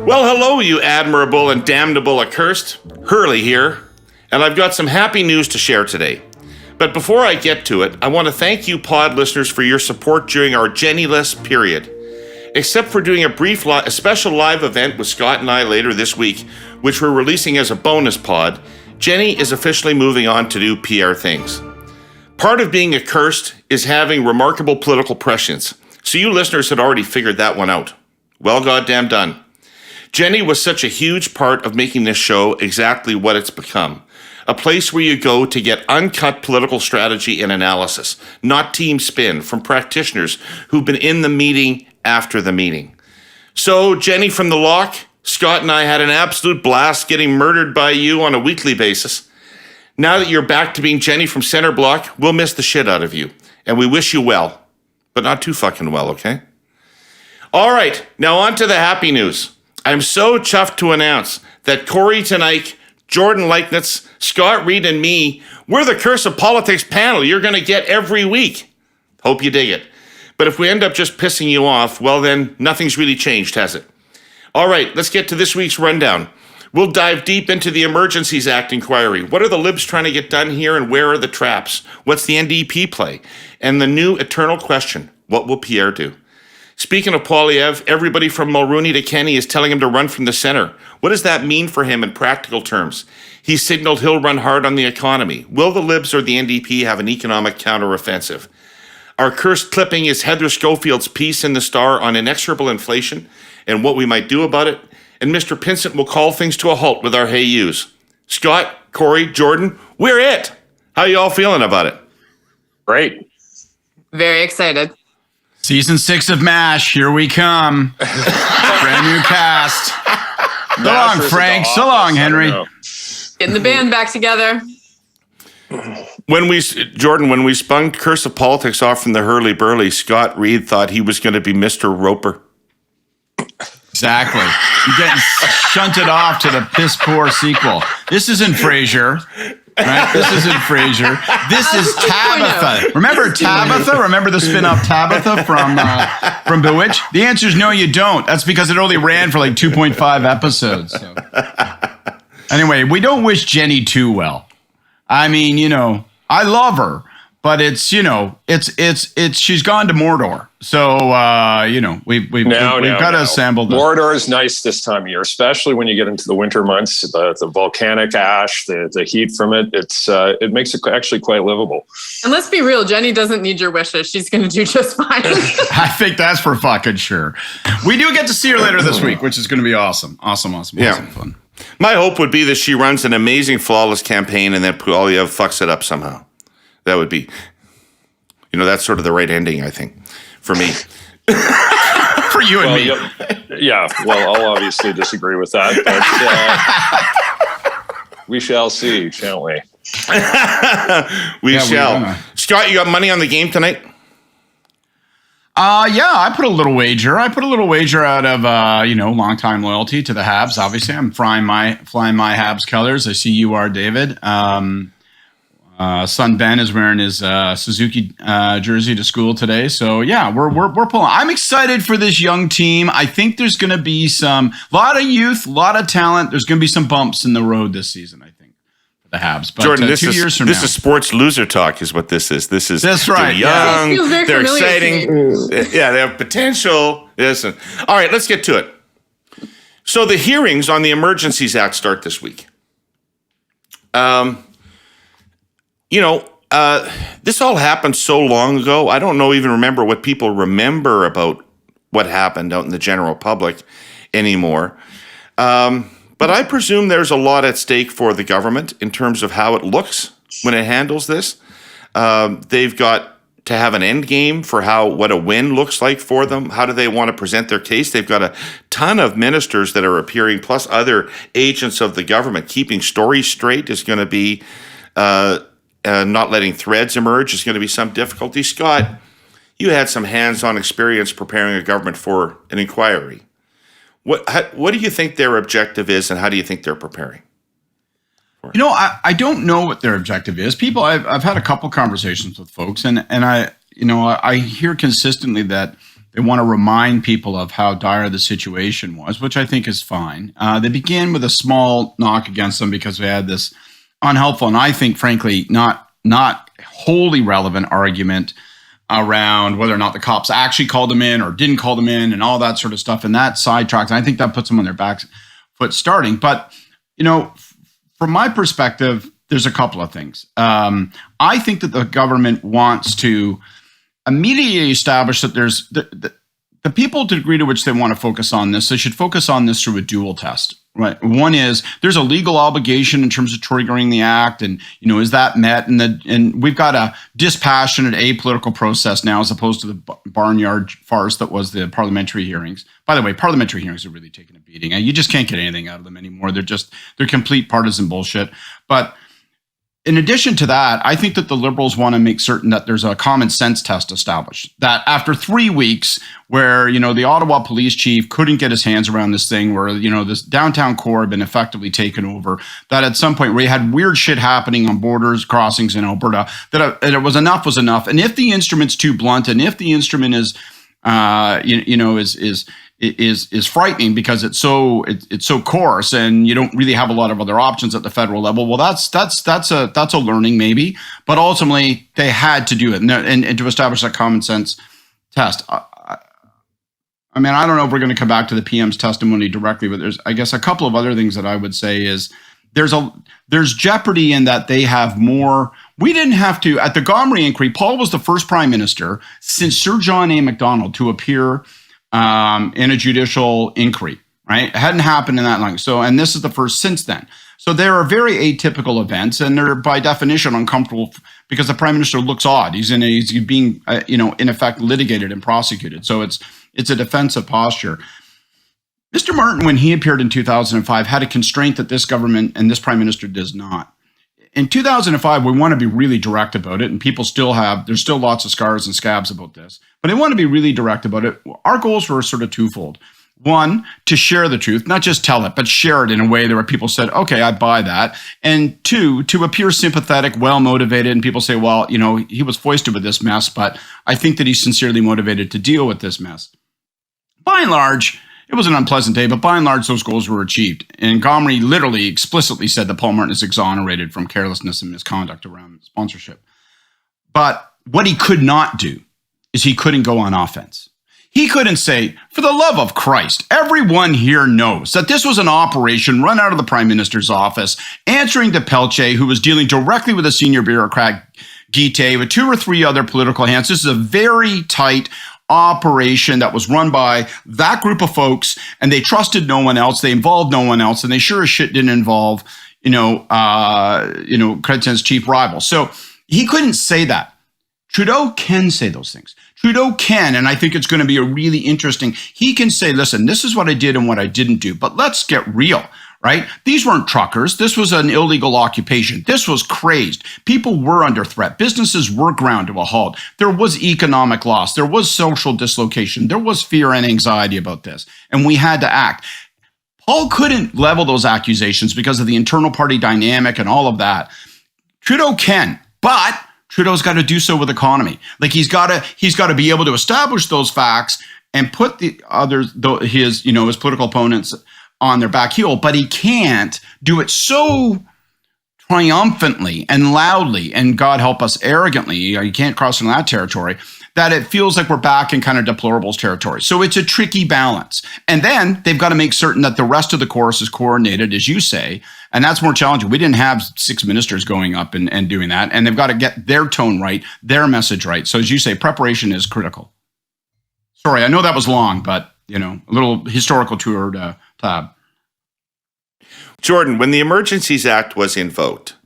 Well, hello, you admirable and damnable accursed. Herle here, and I've got some happy news to share today. But before I get to it, I want to thank you pod listeners for your support during our Jenny-less period. Except for doing a special live event with Scott and I later this week, which we're releasing as a bonus pod, Jenny is officially moving on to do PR things. Part of being accursed is having remarkable political prescience, so you listeners had already figured that one out. Well goddamn done. Jenny was such a huge part of making this show exactly what it's become. A place where you go to get uncut political strategy and analysis, not team spin, from practitioners who've been in the meeting after the meeting. So, Jenny from the Lock, Scott and I had an absolute blast getting murdered by you on a weekly basis. Now that you're back to being Jenny from Center Block, we'll miss the shit out of you. And we wish you well. But not too fucking well, okay? All right, now on to the happy news. I'm so chuffed to announce that Kory, Teneycke, Jordan Leichnitz, Scott, Reid, and me, we're the Curse of Politics panel you're going to get every week. Hope you dig it. But if we end up just pissing you off, well then, nothing's really changed, has it? All right, let's get to this week's rundown. We'll dive deep into the Emergencies Act inquiry. What are the libs trying to get done here, and where are the traps? What's the NDP play? And the new eternal question, what will Pierre do? Speaking of Poilievre, everybody from Mulroney to Kenney is telling him to run from the center. What does that mean for him in practical terms? He signaled he'll run hard on the economy. Will the Libs or the NDP have an economic counteroffensive? Our cursed clipping is Heather Schofield's piece in the Star on inexorable inflation and what we might do about it. And Mr. Pinsent will call things to a halt with our hey yous. Scott, Kory, Jordan, we're it. How you all feeling about it? Great. Very excited. Season 6 of MASH, here we come. Brand new cast. So long, Frank. So long, Henry. Getting the band back together. When we spun Curse of Politics off from the Hurley Burley, Scott Reid thought he was going to be Mr. Roper. Exactly. You're getting shunted off to the piss poor sequel. This isn't Frasier. Right? This isn't Frasier. This is Tabitha. Remember Tabitha? Remember the spin-off Tabitha from Bewitched? The answer is no, you don't. That's because it only ran for like 2.5 episodes. So. Anyway, we don't wish Jenny too well. I mean, I love her, but it's she's gone to Mordor. So, we've got to assemble this. Mordor is nice this time of year, especially when you get into the winter months, the volcanic ash, the heat from it. It makes it actually quite livable. And let's be real, Jenny doesn't need your wishes. She's going to do just fine. I think that's for fucking sure. We do get to see her later this week, which is going to be awesome. Awesome fun. My hope would be that she runs an amazing, flawless campaign and then Poilievre fucks it up somehow. That would be, that's sort of the right ending, I think, for me. For you and me. Yeah, well, I'll obviously disagree with that, but we shall see, shan't we? We shall. Scott, you got money on the game tonight? I put a little wager. I put a little wager out of, long-time loyalty to the Habs. Obviously, I'm flying my Habs colors. I see you are, David. Son Ben is wearing his Suzuki jersey to school today. So, yeah, we're pulling. I'm excited for this young team. I think there's going to be a lot of youth, a lot of talent. There's going to be some bumps in the road this season, I think. The Habs, but Jordan, 2 years from now. This is sports loser talk, is what this is. That's right. They're young, they're exciting. Yeah, they have potential. Listen, all right, let's get to it. So the hearings on the Emergencies Act start this week. This all happened so long ago. I don't even remember what people remember about what happened out in the general public anymore. But I presume there's a lot at stake for the government in terms of how it looks when it handles this. They've got to have an end game for what a win looks like for them. How do they want to present their case? They've got a ton of ministers that are appearing, plus other agents of the government. Keeping stories straight is going to be, not letting threads emerge is going to be some difficulty. Scott, you had some hands-on experience preparing a government for an inquiry. What do you think their objective is, and how do you think they're preparing? I don't know what their objective is. People, I've had a couple conversations with folks, and I hear consistently that They want to remind people of how dire the situation was, which I think is fine. They began with a small knock against them because we had this unhelpful and I think, frankly, not wholly relevant argument around whether or not the cops actually called them in or didn't call them in and all that sort of stuff. And that sidetracks. And I think that puts them on their back foot starting. But, from my perspective, there's a couple of things. I think that the government wants to immediately establish that there's the people, to the degree to which they want to focus on this, they should focus on this through a dual test. Right. One is there's a legal obligation in terms of triggering the act, and is that met? And we've got a dispassionate, apolitical process now, as opposed to the barnyard farce that was the parliamentary hearings. By the way, parliamentary hearings are really taking a beating. You just can't get anything out of them anymore. They're complete partisan bullshit. But in addition to that, I think that the Liberals want to make certain that there's a common sense test established. That after 3 weeks where, the Ottawa police chief couldn't get his hands around this thing, where, this downtown core had been effectively taken over, that at some point where you had weird shit happening on borders crossings in Alberta, that it was enough was enough. And if the instrument's too blunt, and if the instrument is frightening because it's so coarse and you don't really have a lot of other options at the federal level. Well, that's a learning maybe, but ultimately they had to do it and to establish a common sense test. I mean, I don't know if we're going to come back to the PM's testimony directly, but there's, I guess, a couple of other things that I would say is there's jeopardy in that they have more. We didn't have to, at the Gomery inquiry, Paul was the first prime minister since Sir John A. Macdonald to appear in a judicial inquiry, right? It hadn't happened in that long. So, and this is the first since then. So there are very atypical events, and they're by definition uncomfortable because the prime minister looks odd. He's being, in effect, litigated and prosecuted. So it's a defensive posture. Mr. Martin, when he appeared in 2005, had a constraint that this government and this prime minister does not. In 2005, we want to be really direct about it, and there's still lots of scars and scabs about this, but I want to be really direct about it. Our goals were sort of twofold. One, to share the truth, not just tell it, but share it in a way where people said, okay, I buy that. And two, to appear sympathetic, well-motivated, and people say, well, he was foisted with this mess, but I think that he's sincerely motivated to deal with this mess. By and large, it was an unpleasant day, but by and large, those goals were achieved. And Gomery literally explicitly said that Paul Martin is exonerated from carelessness and misconduct around sponsorship. But what he could not do is he couldn't go on offense. He couldn't say, for the love of Christ, everyone here knows that this was an operation run out of the Prime Minister's office, answering to Pelche, who was dealing directly with a senior bureaucrat, Guite, with 2 or 3 other political hands. This is a very tight operation that was run by that group of folks, and they trusted no one else. They involved no one else, and they sure as shit didn't involve, Chrétien's chief rival. So he couldn't say that. Trudeau can say those things. Trudeau can, and I think it's going to be a really interesting. He can say, listen, this is what I did and what I didn't do, but let's get real. Right? These weren't truckers. This was an illegal occupation. This was crazed. People were under threat. Businesses were ground to a halt. There was economic loss. There was social dislocation. There was fear and anxiety about this. And we had to act. Paul couldn't level those accusations because of the internal party dynamic and all of that. Trudeau can, but Trudeau's got to do so with economy. Like he's got to be able to establish those facts and put the others, his political opponents on their back heel, but he can't do it so triumphantly and loudly, and God help us, arrogantly, you can't cross into that territory, that it feels like we're back in kind of deplorables territory. So it's a tricky balance. And then they've got to make certain that the rest of the chorus is coordinated, as you say, and that's more challenging. We didn't have 6 ministers going up and doing that, and they've got to get their tone right, their message right. So as you say, preparation is critical. Sorry, I know that was long, but, a little historical tour to tab. Jordan, when the Emergencies Act was invoked,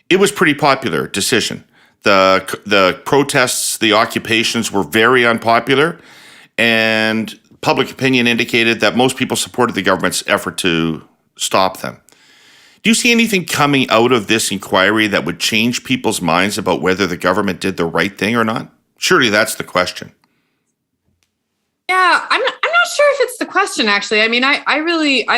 it was pretty popular decision. The protests, the occupations were very unpopular, and public opinion indicated that most people supported the government's effort to stop them. Do you see anything coming out of this inquiry that would change people's minds about whether the government did the right thing or not? Surely that's the question. Yeah, I'm not sure if it's the question, actually. I mean, I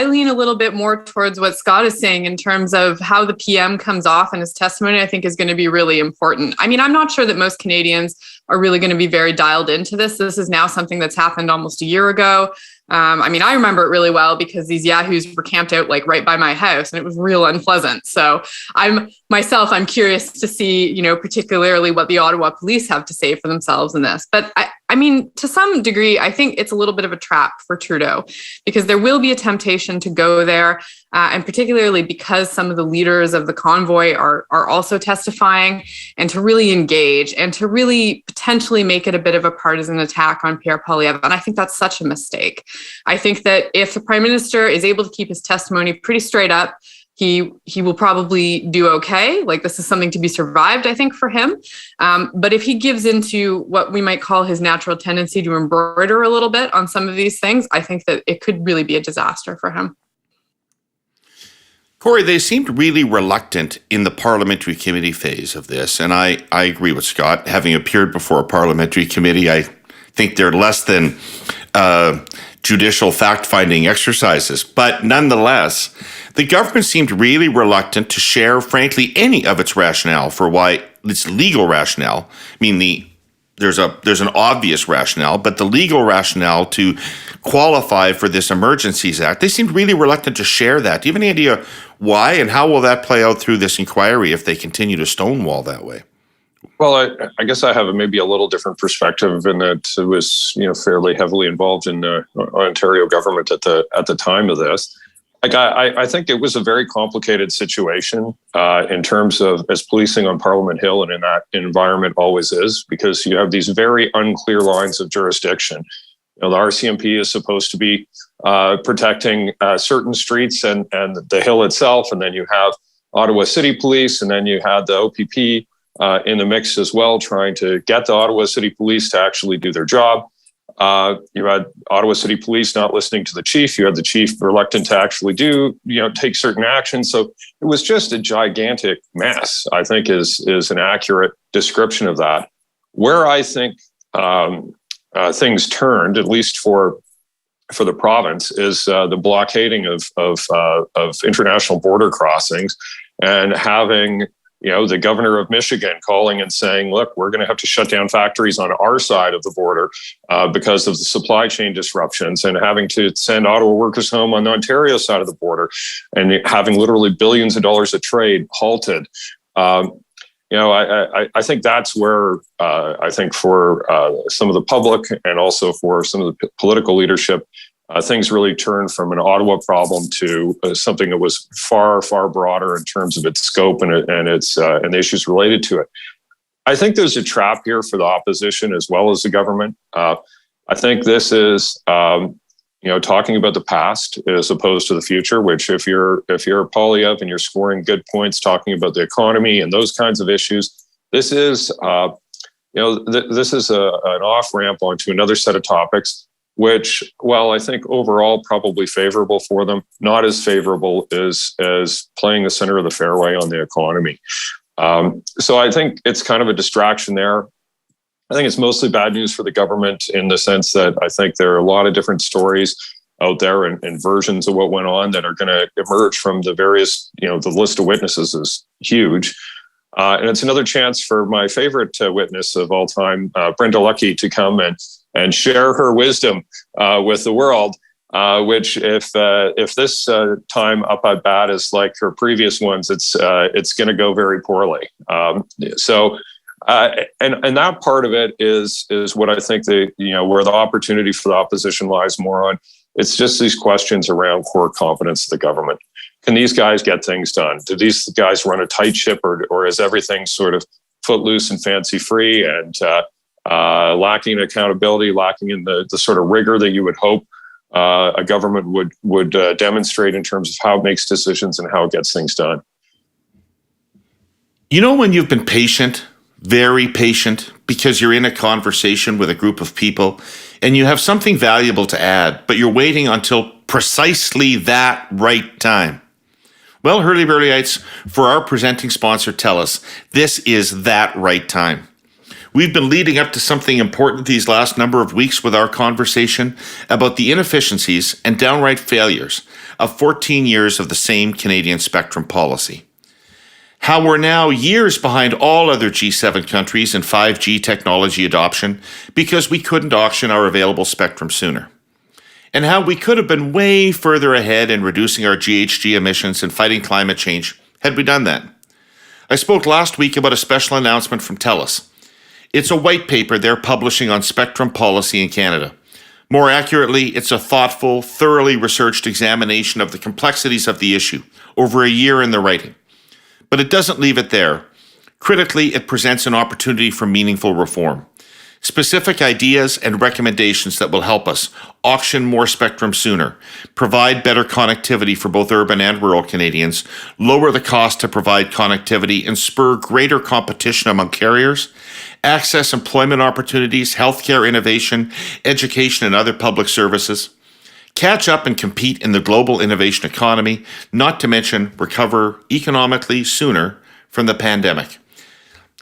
lean a little bit more towards what Scott is saying in terms of how the PM comes off in his testimony. I think is going to be really important. I mean, I'm not sure that most Canadians are really going to be very dialed into this. This is now something that's happened almost a year ago. I mean, I remember it really well because these yahoos were camped out like right by my house, and it was real unpleasant. So I'm curious to see, particularly what the Ottawa police have to say for themselves in this. But I mean, to some degree, I think it's a little bit of a trap for Trudeau because there will be a temptation to go there. And particularly because some of the leaders of the convoy are also testifying, and to really engage and to really potentially make it a bit of a partisan attack on Pierre Poilievre. And I think that's such a mistake. I think that if the Prime Minister is able to keep his testimony pretty straight up, he will probably do okay. Like, this is something to be survived, I think, for him. But if he gives into what we might call his natural tendency to embroider a little bit on some of these things, I think that it could really be a disaster for him. Kory, they seemed really reluctant in the parliamentary committee phase of this, and I agree with Scott. Having appeared before a parliamentary committee, I think they're less than judicial fact-finding exercises. But nonetheless, the government seemed really reluctant to share, frankly, any of its rationale for why its legal rationale. I mean, there's an obvious rationale, but the legal rationale to qualify for this Emergencies Act, they seemed really reluctant to share that. Do you have any idea why, and how will that play out through this inquiry if they continue to stonewall that way? Well, I guess I have maybe a little different perspective in that it was, fairly heavily involved in the Ontario government at the time of this. Like, I think it was a very complicated situation in terms of as policing on Parliament Hill and in that environment always is, because you have these very unclear lines of jurisdiction. The RCMP is supposed to be protecting certain streets and the hill itself, and then you have Ottawa City Police, and then you had the OPP in the mix as well, trying to get the Ottawa City Police to actually do their job. You had Ottawa City Police not listening to the chief. You had the chief reluctant to actually take certain actions. So it was just a gigantic mess, I think is an accurate description of that. Where I think things turned, at least for the province, is the blockading of international border crossings, and having the governor of Michigan calling and saying, look, we're going to have to shut down factories on our side of the border because of the supply chain disruptions, and having to send Ottawa workers home on the Ontario side of the border, and having literally billions of dollars of trade halted. I think that's where I think for some of the public and also for some of the political leadership, things really turned from an Ottawa problem to something that was far, far broader in terms of its scope and the issues related to it. I think there's a trap here for the opposition as well as the government. I think this is talking about the past as opposed to the future, which if you're Poilievre and you're scoring good points talking about the economy and those kinds of issues, this is this is an off-ramp onto another set of topics, which, while I think overall probably favorable for them, not as favorable as playing the center of the fairway on the economy. So I think it's kind of a distraction there. I think it's mostly bad news for the government in the sense that I think there are a lot of different stories out there and versions of what went on that are going to emerge from the various, the list of witnesses is huge. And it's another chance for my favorite witness of all time, Brenda Lucki, to come and share her wisdom with the world, which if this time up at bat is like her previous ones, it's going to go very poorly. And that part of it is what I think where the opportunity for the opposition lies more on. It's just these questions around core competence of the government. Can these guys get things done? Do these guys run a tight ship, or is everything sort of footloose and fancy free and lacking in accountability, lacking in the sort of rigor that you would hope a government would demonstrate in terms of how it makes decisions and how it gets things done? When you've been patient, very patient, because you're in a conversation with a group of people and you have something valuable to add, but you're waiting until precisely that right time. Well, Herle for our presenting sponsor, TELUS, this is that right time. We've been leading up to something important these last number of weeks with our conversation about the inefficiencies and downright failures of 14 years of the same Canadian spectrum policy. how we're now years behind all other G7 countries in 5G technology adoption because we couldn't auction our available spectrum sooner, and how we could have been way further ahead in reducing our GHG emissions and fighting climate change had we done that. I spoke last week about a special announcement from TELUS. It's a white paper they're publishing on spectrum policy in Canada. More accurately, it's a thoughtful, thoroughly researched examination of the complexities of the issue, over a year in the writing. But it doesn't leave it there. Critically, it presents an opportunity for meaningful reform. Specific ideas and recommendations that will help us auction more spectrum sooner, provide better connectivity for both urban and rural Canadians, lower the cost to provide connectivity, and spur greater competition among carriers, access employment opportunities, healthcare innovation, education, and other public services, catch up and compete in the global innovation economy, not to mention recover economically sooner from the pandemic.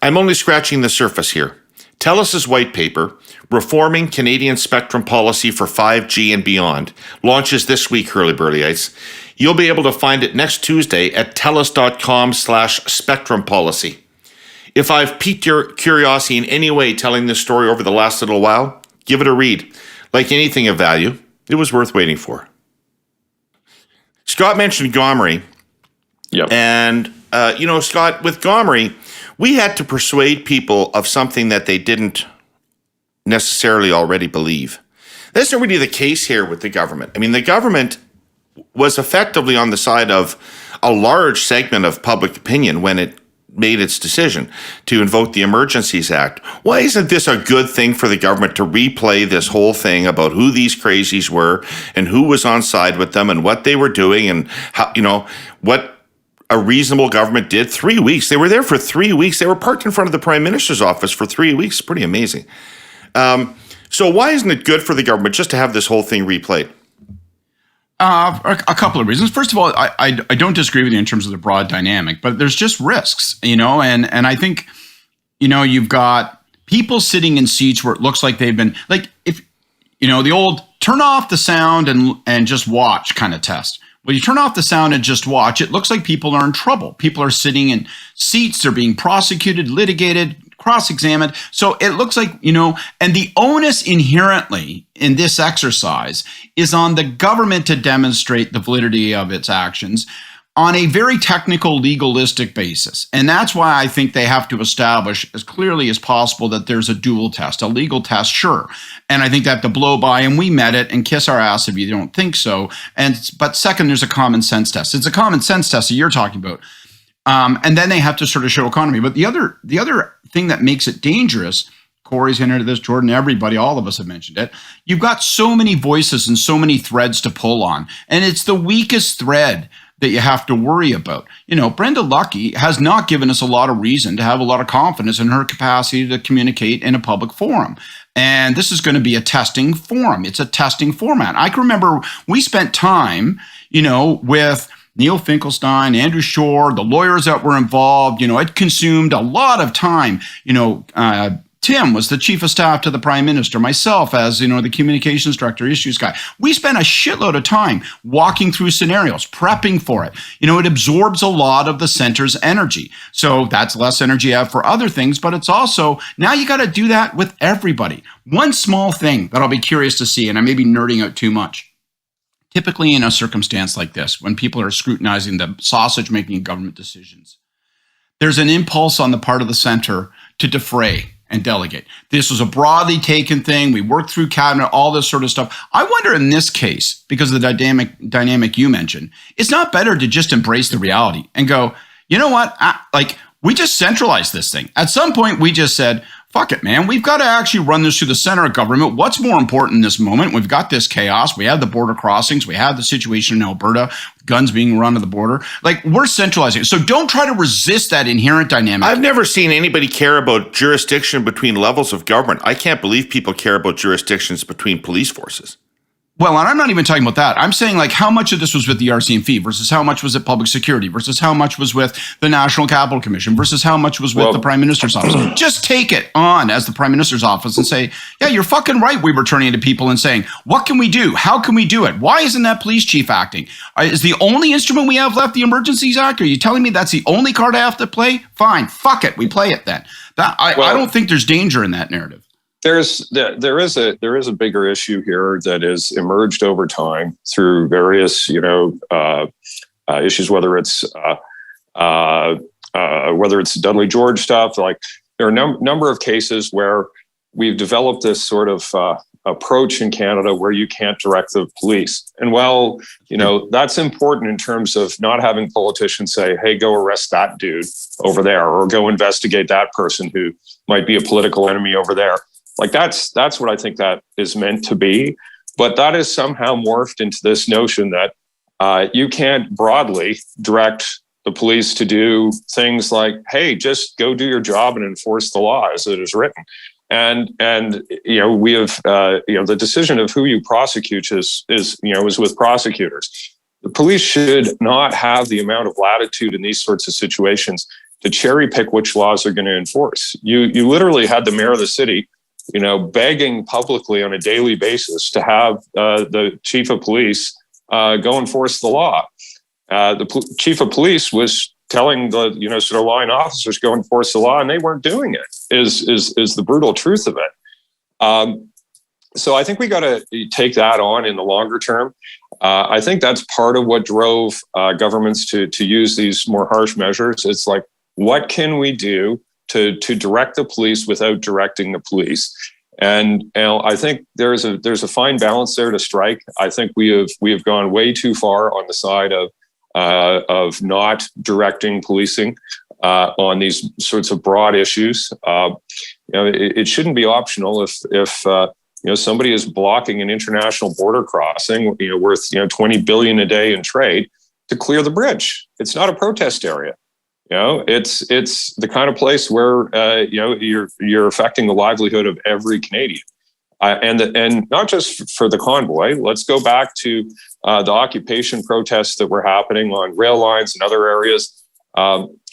I'm only scratching the surface here. TELUS's white paper, Reforming Canadian Spectrum Policy for 5G and Beyond, launches this week, Hurly-Burlyites. You'll be able to find it next Tuesday at telus.com/spectrum policy. If I've piqued your curiosity in any way telling this story over the last little while, give it a read. Like anything of value, it was worth waiting for. Scott mentioned Gomery. Yep. And, Scott, with Gomery, we had to persuade people of something that they didn't necessarily already believe. That's not really the case here with the government. I mean, the government was effectively on the side of a large segment of public opinion when it made its decision to invoke the Emergencies Act. Why isn't this a good thing for the government to replay this whole thing about who these crazies were and who was on side with them and what they were doing and how, what a reasonable government did? 3 weeks. They were there for 3 weeks. They were parked in front of the Prime Minister's office for 3 weeks. Pretty amazing. So why isn't it good for the government just to have this whole thing replayed? A couple of reasons. First of all, I don't disagree with you in terms of the broad dynamic, but there's just risks, and I think, you've got people sitting in seats where it looks like they've been, like, if, the old turn off the sound and just watch kind of test. Well, you turn off the sound and just watch, it looks like people are in trouble. People are sitting in seats, they're being prosecuted, litigated, cross-examined. So it looks like, and the onus inherently in this exercise is on the government to demonstrate the validity of its actions on a very technical, legalistic basis. And that's why I think they have to establish as clearly as possible that there's a dual test, a legal test, sure. And I think they have to blow by, and we met it, and kiss our ass if you don't think so. But second, there's a common sense test. It's a common sense test that you're talking about. And then they have to sort of show economy. But the other thing that makes it dangerous, Kory's hinted at this, Jordan, everybody, all of us have mentioned it. You've got so many voices and so many threads to pull on. And it's the weakest thread that you have to worry about. Brenda Lucki has not given us a lot of reason to have a lot of confidence in her capacity to communicate in a public forum. And this is going to be a testing forum. It's a testing format. I can remember we spent time, with Neil Finkelstein, Andrew Shore, the lawyers that were involved. It consumed a lot of time. Tim was the chief of staff to the prime minister, myself as, the communications director, issues guy. We spent a shitload of time walking through scenarios, prepping for it. It absorbs a lot of the center's energy. So that's less energy I have for other things, but it's also, now you got to do that with everybody. One small thing that I'll be curious to see, and I may be nerding out too much. Typically in a circumstance like this, when people are scrutinizing the sausage-making government decisions, there's an impulse on the part of the center to defray and delegate. This was a broadly taken thing. We worked through cabinet, all this sort of stuff. I wonder in this case, because of the dynamic you mentioned, it's not better to just embrace the reality and go, you know what? We just centralized this thing. At some point, we just said, fuck it, man. We've got to actually run this through the center of government. What's more important in this moment? We've got this chaos. We have the border crossings. We have the situation in Alberta, guns being run to the border. We're centralizing. So don't try to resist that inherent dynamic. I've never seen anybody care about jurisdiction between levels of government. I can't believe people care about jurisdictions between police forces. Well, and I'm not even talking about that. I'm saying like how much of this was with the RCMP versus how much was at public security versus how much was with the National Capital Commission versus how much was with the Prime Minister's office. Just take it on as the Prime Minister's office and say, yeah, you're fucking right. We were turning to people and saying, what can we do? How can we do it? Why isn't that police chief acting? Is the only instrument we have left the Emergencies Act? Are you telling me that's the only card I have to play? Fine, fuck it. We play it then. I don't think there's danger in that narrative. There is a bigger issue here that has emerged over time through various issues, whether it's Dudley George stuff. Like there are a number of cases where we've developed this sort of approach in Canada where you can't direct the police. And while that's important in terms of not having politicians say, hey, go arrest that dude over there, or go investigate that person who might be a political enemy over there. Like that's what I think that is meant to be. But that is somehow morphed into this notion that you can't broadly direct the police to do things like, hey, just go do your job and enforce the law as it is written. And we have the decision of who you prosecute is with prosecutors. The police should not have the amount of latitude in these sorts of situations to cherry pick which laws they're going to enforce. You literally had the mayor of the city begging publicly on a daily basis to have the chief of police go enforce the law. The chief of police was telling the sort of line officers go enforce the law, and they weren't doing it. Is the brutal truth of it. So I think we got to take that on in the longer term. I think that's part of what drove governments to use these more harsh measures. It's like, what can we do to direct the police without directing the police? And I think there's a fine balance there to strike. I think we have gone way too far on the side of not directing policing on these sorts of broad issues. It shouldn't be optional if somebody is blocking an international border crossing worth $20 billion a day in trade to clear the bridge. It's not a protest area. It's the kind of place where you're affecting the livelihood of every Canadian, and not just for the convoy. Let's go back to the occupation protests that were happening on rail lines and other areas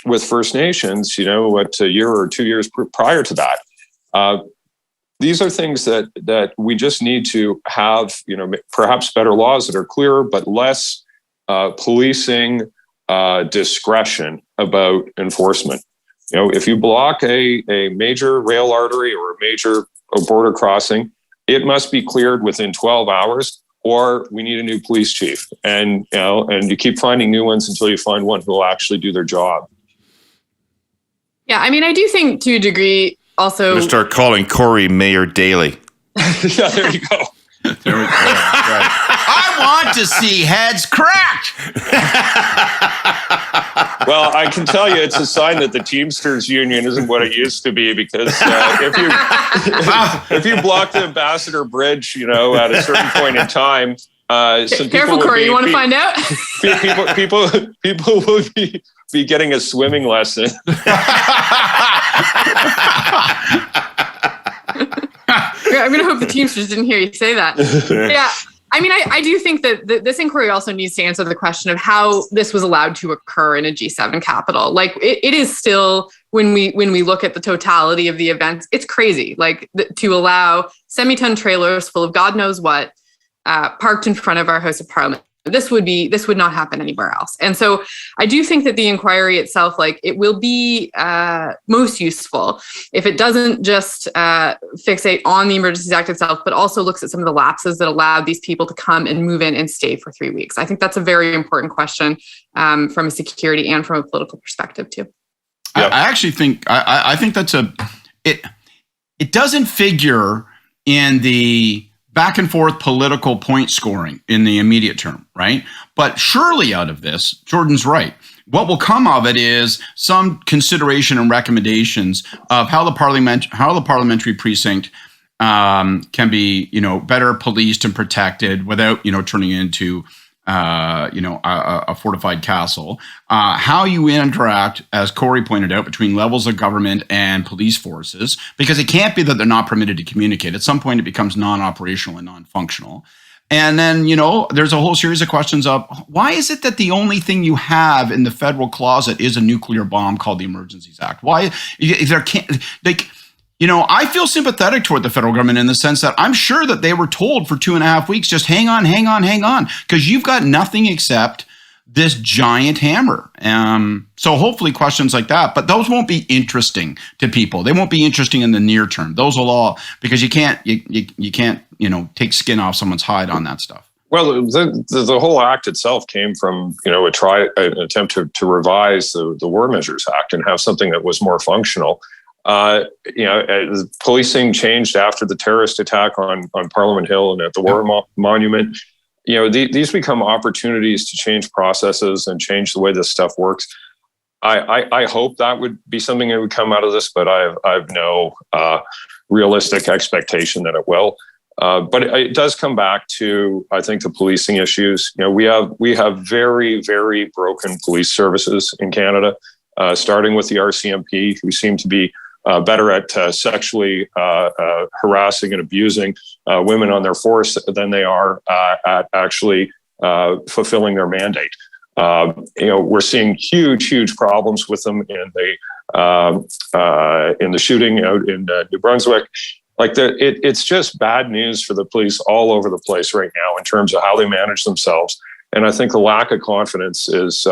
with First Nations. A year or 2 years prior to that. These are things that we just need to have. Perhaps better laws that are clearer, but less policing discretion about enforcement. If you block a major rail artery or a major border crossing, it must be cleared within 12 hours, or we need a new police chief. And you keep finding new ones until you find one who will actually do their job. Yeah, I mean, I do think to a degree also... I'm going to start calling Kory Mayor Daly. Yeah, there you go. There we go. Right. I want to see heads cracked. Well, I can tell you it's a sign that the Teamsters Union isn't what it used to be, because if you block the Ambassador Bridge, at a certain point in time, some careful, Kory. You want to find out? People will be getting a swimming lesson. I'm going to hope the Teamsters didn't hear you say that. Yeah. I mean, I do think that this inquiry also needs to answer the question of how this was allowed to occur in a G7 capital. Like it is still, when we look at the totality of the events, it's crazy. Like to allow semi-ton trailers full of God knows what parked in front of our House of Parliament. This would not happen anywhere else. And so I do think that the inquiry itself, like it will be most useful if it doesn't just fixate on the Emergencies Act itself, but also looks at some of the lapses that allowed these people to come and move in and stay for 3 weeks. I think that's a very important question from a security and from a political perspective too. Yeah. I actually think, I think that's it doesn't figure in the back and forth political point scoring in the immediate term, right? But surely out of this, Jordan's right. What will come of it is some consideration and recommendations of how the parliamentary precinct can be, better policed and protected without, turning into, a fortified castle. How you interact, as Kory pointed out, between levels of government and police forces, because it can't be that they're not permitted to communicate. At some point, it becomes non-operational and non-functional. And then, there's a whole series of questions of why is it that the only thing you have in the federal closet is a nuclear bomb called the Emergencies Act? Why there can't I feel sympathetic toward the federal government in the sense that I'm sure that they were told for 2.5 weeks, just hang on, because you've got nothing except this giant hammer. So hopefully questions like that, but those won't be interesting to people. They won't be interesting in the near term. Those will all, because you can't take skin off someone's hide on that stuff. Well, the whole act itself came from, an attempt to revise the War Measures Act and have something that was more functional. Policing changed after the terrorist attack on Parliament Hill and at the War Monument. These become opportunities to change processes and change the way this stuff works. I hope that would be something that would come out of this, but I have no realistic expectation that it will. But it does come back to, I think, the policing issues. We have very, very broken police services in Canada, starting with the RCMP, who seem to be better at sexually harassing and abusing women on their force than they are at actually fulfilling their mandate. We're seeing huge problems with them in the shooting out in New Brunswick. It's just bad news for the police all over the place right now in terms of how they manage themselves. And I think the lack of confidence is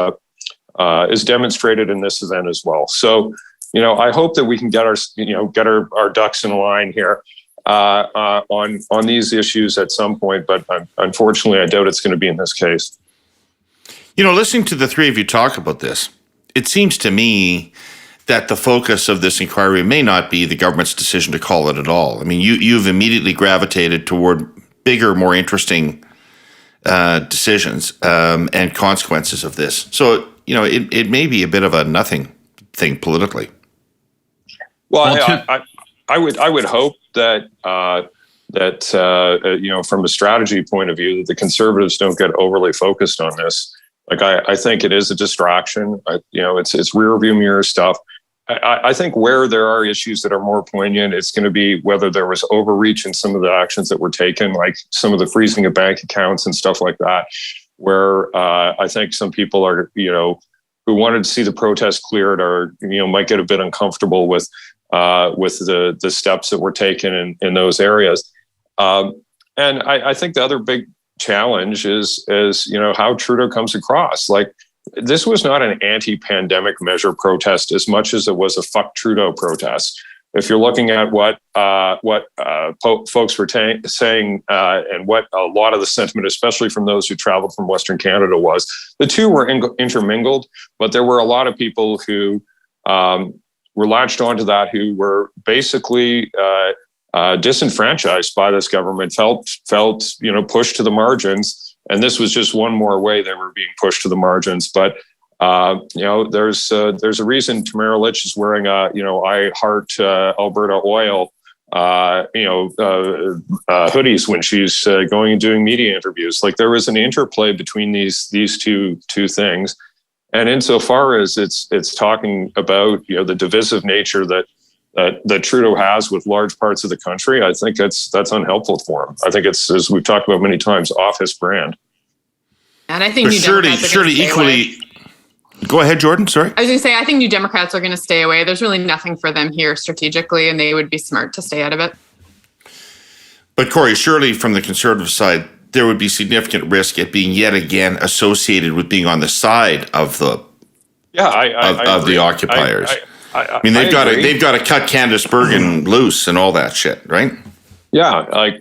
demonstrated in this event as well. So, I hope that we can get our ducks in a line here on these issues at some point. But unfortunately, I doubt it's going to be in this case. Listening to the three of you talk about this, it seems to me that the focus of this inquiry may not be the government's decision to call it at all. I mean, you've immediately gravitated toward bigger, more interesting decisions and consequences of this. So, it may be a bit of a nothing thing politically. Well, I would hope that from a strategy point of view, that the Conservatives don't get overly focused on this. I think it is a distraction. It's rear view mirror stuff. I think where there are issues that are more poignant, it's going to be whether there was overreach in some of the actions that were taken, like some of the freezing of bank accounts and stuff like that, where I think some people are, who wanted to see the protest cleared or, might get a bit uncomfortable with the steps that were taken in those areas. And I think the other big challenge is how Trudeau comes across. This was not an anti-pandemic measure protest as much as it was a fuck Trudeau protest. If you're looking at what folks were saying and what a lot of the sentiment, especially from those who traveled from Western Canada, was, the two were intermingled, but there were a lot of people who were latched onto that, who were basically disenfranchised by this government, felt pushed to the margins. And this was just one more way they were being pushed to the margins. But there's a reason Tamara Lich is wearing I Heart Alberta Oil hoodies when she's going and doing media interviews. There is an interplay between these two things. And insofar as it's talking about the divisive nature that Trudeau has with large parts of the country, I think that's unhelpful for him. I think it's, as we've talked about many times, off his brand. And I think but surely equally. Go ahead, Jordan. Sorry. I was going to say, I think New Democrats are going to stay away. There's really nothing for them here strategically, and they would be smart to stay out of it. But Kory, surely from the Conservative side, there would be significant risk at being yet again associated with being on the side of the the occupiers. I mean, they've got to cut Candace Bergen loose and all that shit, right? Yeah, I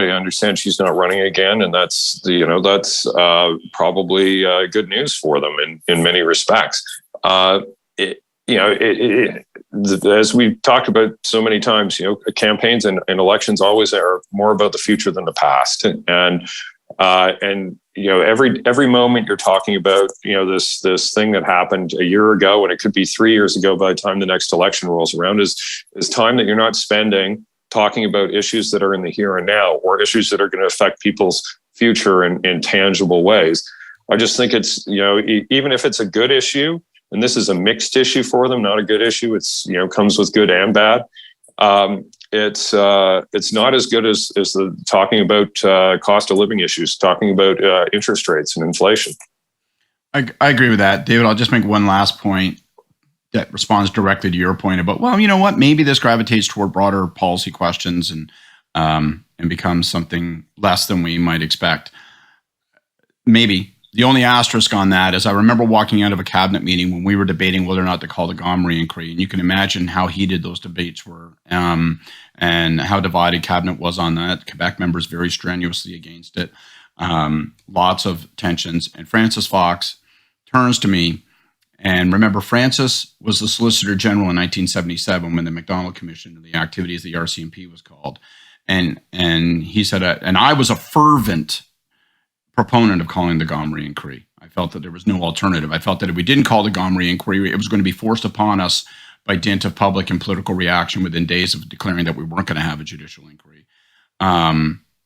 understand she's not running again, and that's probably good news for them in many respects. As we've talked about so many times, campaigns and elections always are more about the future than the past, and every moment you're talking about, this thing that happened a year ago, and it could be 3 years ago by the time the next election rolls around, is time that you're not spending talking about issues that are in the here and now, or issues that are going to affect people's future in tangible ways. I just think it's, even if it's a good issue, and this is a mixed issue for them, not a good issue, it's, comes with good and bad. it's not as good as the talking about cost of living issues, talking about interest rates and inflation. I agree with that, David. I'll just make one last point that responds directly to your point about, well, you know what? Maybe this gravitates toward broader policy questions and becomes something less than we might expect. Maybe. The only asterisk on that is I remember walking out of a cabinet meeting when we were debating whether or not to call the Gomery inquiry, and you can imagine how heated those debates were and how divided cabinet was on that. Quebec members very strenuously against it. Lots of tensions. And Francis Fox turns to me, and remember, Francis was the Solicitor General in 1977 when the MacDonald Commission and the activities of the RCMP was called. And he said, and I was a fervent proponent of calling the Gomery inquiry. I felt that there was no alternative. I felt that if we didn't call the Gomery inquiry, it was going to be forced upon us by dint of public and political reaction within days of declaring that we weren't going to have a judicial inquiry.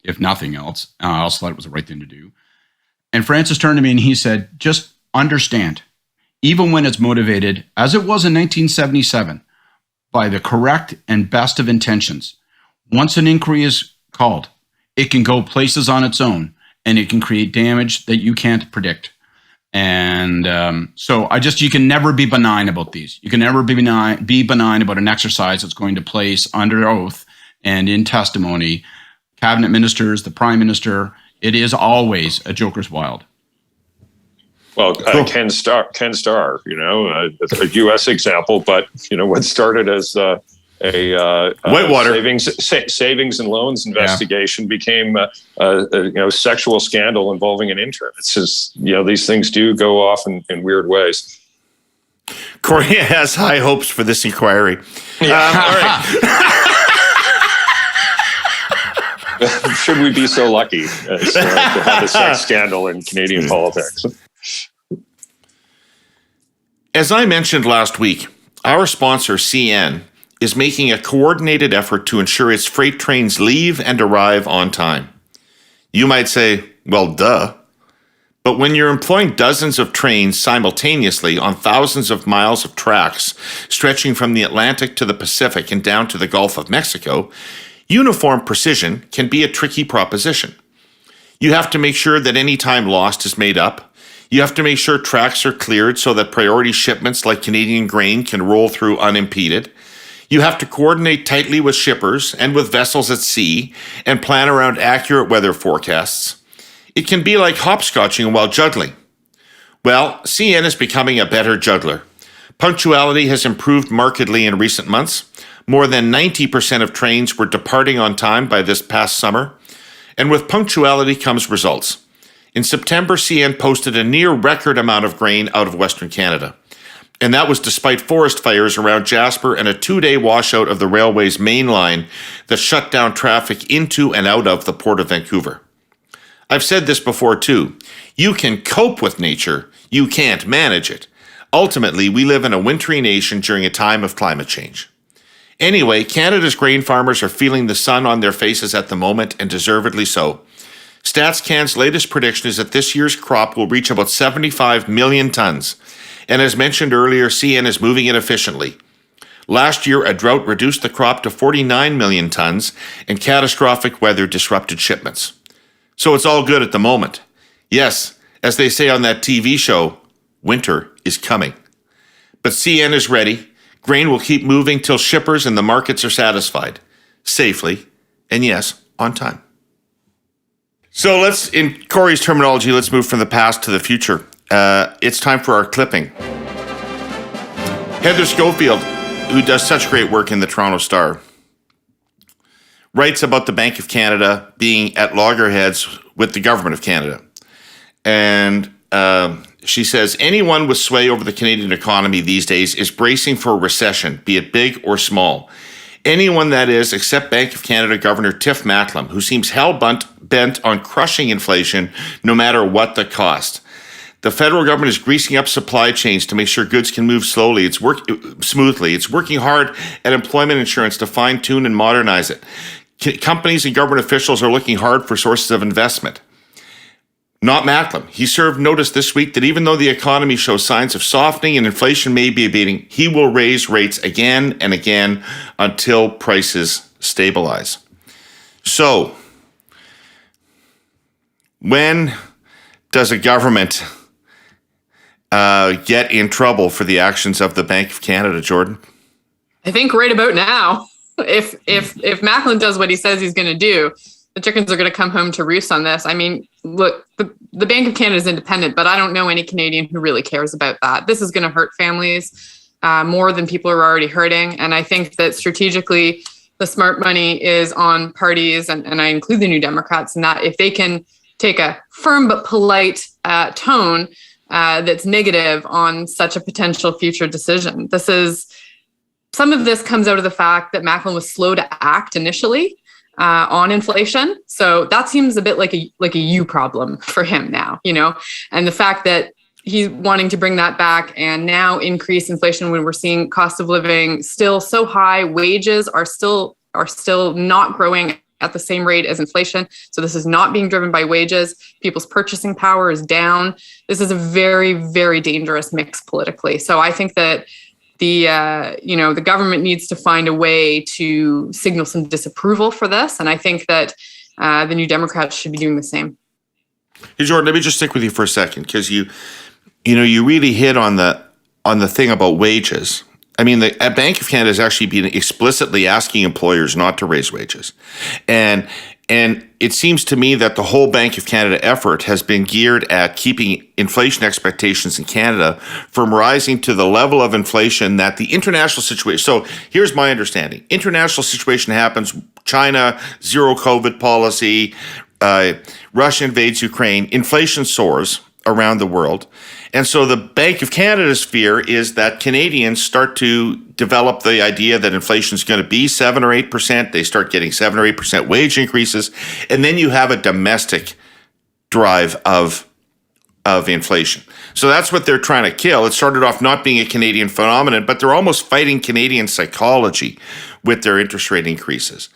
If nothing else, I also thought it was the right thing to do. And Francis turned to me and he said, just understand, even when it's motivated, as it was in 1977, by the correct and best of intentions, once an inquiry is called, it can go places on its own, and it can create damage that you can't predict. And so you can never be benign about these. You can never be benign about an exercise that's going to place under oath and in testimony cabinet ministers, the prime minister. It is always a joker's wild. Well, Ken Starr, a U.S. example, but what started as a Whitewater savings and loans investigation became a sexual scandal involving an intern. It's just these things do go off in weird ways. Kory has high hopes for this inquiry. Yeah. All right. Should we be so lucky to have a sex scandal in Canadian politics? As I mentioned last week, our sponsor, CN, is making a coordinated effort to ensure its freight trains leave and arrive on time. You might say, well, duh. But when you're employing dozens of trains simultaneously on thousands of miles of tracks stretching from the Atlantic to the Pacific and down to the Gulf of Mexico, uniform precision can be a tricky proposition. You have to make sure that any time lost is made up. You have to make sure tracks are cleared so that priority shipments like Canadian grain can roll through unimpeded. You have to coordinate tightly with shippers and with vessels at sea and plan around accurate weather forecasts. It can be like hopscotching while juggling. Well, CN is becoming a better juggler. Punctuality has improved markedly in recent months. More than 90% of trains were departing on time by this past summer. And with punctuality comes results. In September, CN posted a near record amount of grain out of Western Canada. And that was despite forest fires around Jasper and a 2-day washout of the railway's main line that shut down traffic into and out of the Port of Vancouver. I've said this before too. You can cope with nature, you can't manage it. Ultimately, we live in a wintry nation during a time of climate change. Anyway, Canada's grain farmers are feeling the sun on their faces at the moment, and deservedly so. StatsCan's latest prediction is that this year's crop will reach about 75 million tons. And as mentioned earlier, CN is moving it efficiently. Last year, a drought reduced the crop to 49 million tons, and catastrophic weather disrupted shipments. So it's all good at the moment. Yes, as they say on that TV show, winter is coming. But CN is ready. Grain will keep moving till shippers and the markets are satisfied. Safely, and yes, on time. So in Kory's terminology, let's move from the past to the future. It's time for our clipping. Heather Schofield, who does such great work in the Toronto Star, writes about the Bank of Canada being at loggerheads with the Government of Canada. And she says, anyone with sway over the Canadian economy these days is bracing for a recession, be it big or small. Anyone, that is, except Bank of Canada Governor Tiff Macklem, who seems hell-bent on crushing inflation no matter what the cost. The federal government is greasing up supply chains to make sure goods can move smoothly. It's working hard at employment insurance to fine-tune and modernize it. Companies and government officials are looking hard for sources of investment. Not Macklem. He served notice this week that even though the economy shows signs of softening and inflation may be abating, he will raise rates again and again until prices stabilize. So, when does a government get in trouble for the actions of the Bank of Canada, Jordan? I think right about now. If Macklin does what he says he's going to do, the chickens are going to come home to roost on this. I mean, look, the Bank of Canada is independent, but I don't know any Canadian who really cares about that. This is going to hurt families more than people are already hurting. And I think that strategically, the smart money is on parties, and I include the New Democrats, and that if they can take a firm but polite tone that's negative on such a potential future decision. Some of this comes out of the fact that Macklin was slow to act initially on inflation. So that seems a bit like a you problem for him now, and the fact that he's wanting to bring that back and now increase inflation when we're seeing cost of living still so high, wages are still not growing at the same rate as inflation. So this is not being driven by wages. People's purchasing power is down. This is a very, very dangerous mix politically. So I think that the government needs to find a way to signal some disapproval for this. And I think that the New Democrats should be doing the same. Hey, Jordan, let me just stick with you for a second, because you really hit on the thing about wages. I mean, the Bank of Canada has actually been explicitly asking employers not to raise wages. And it seems to me that the whole Bank of Canada effort has been geared at keeping inflation expectations in Canada from rising to the level of inflation that the international situation. So here's my understanding. International situation happens, China, zero COVID policy, Russia invades Ukraine, inflation soars around the world. And so the Bank of Canada's fear is that Canadians start to develop the idea that inflation is going to be 7 or 8%. They start getting 7 or 8% wage increases. And then you have a domestic drive of inflation. So that's what they're trying to kill. It started off not being a Canadian phenomenon, but they're almost fighting Canadian psychology with their interest rate increases.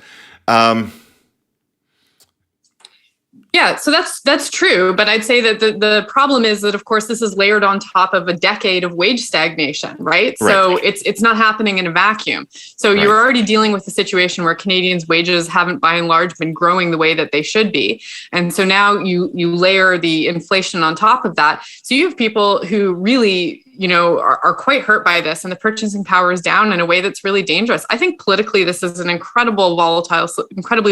Yeah, so that's true. But I'd say that the problem is that, of course, this is layered on top of a decade of wage stagnation, right? So it's not happening in a vacuum. So you're already dealing with a situation where Canadians' wages haven't, by and large, been growing the way that they should be. And so now you layer the inflation on top of that. So you have people who really are quite hurt by this, and the purchasing power is down in a way that's really dangerous. I think politically, this is an incredibly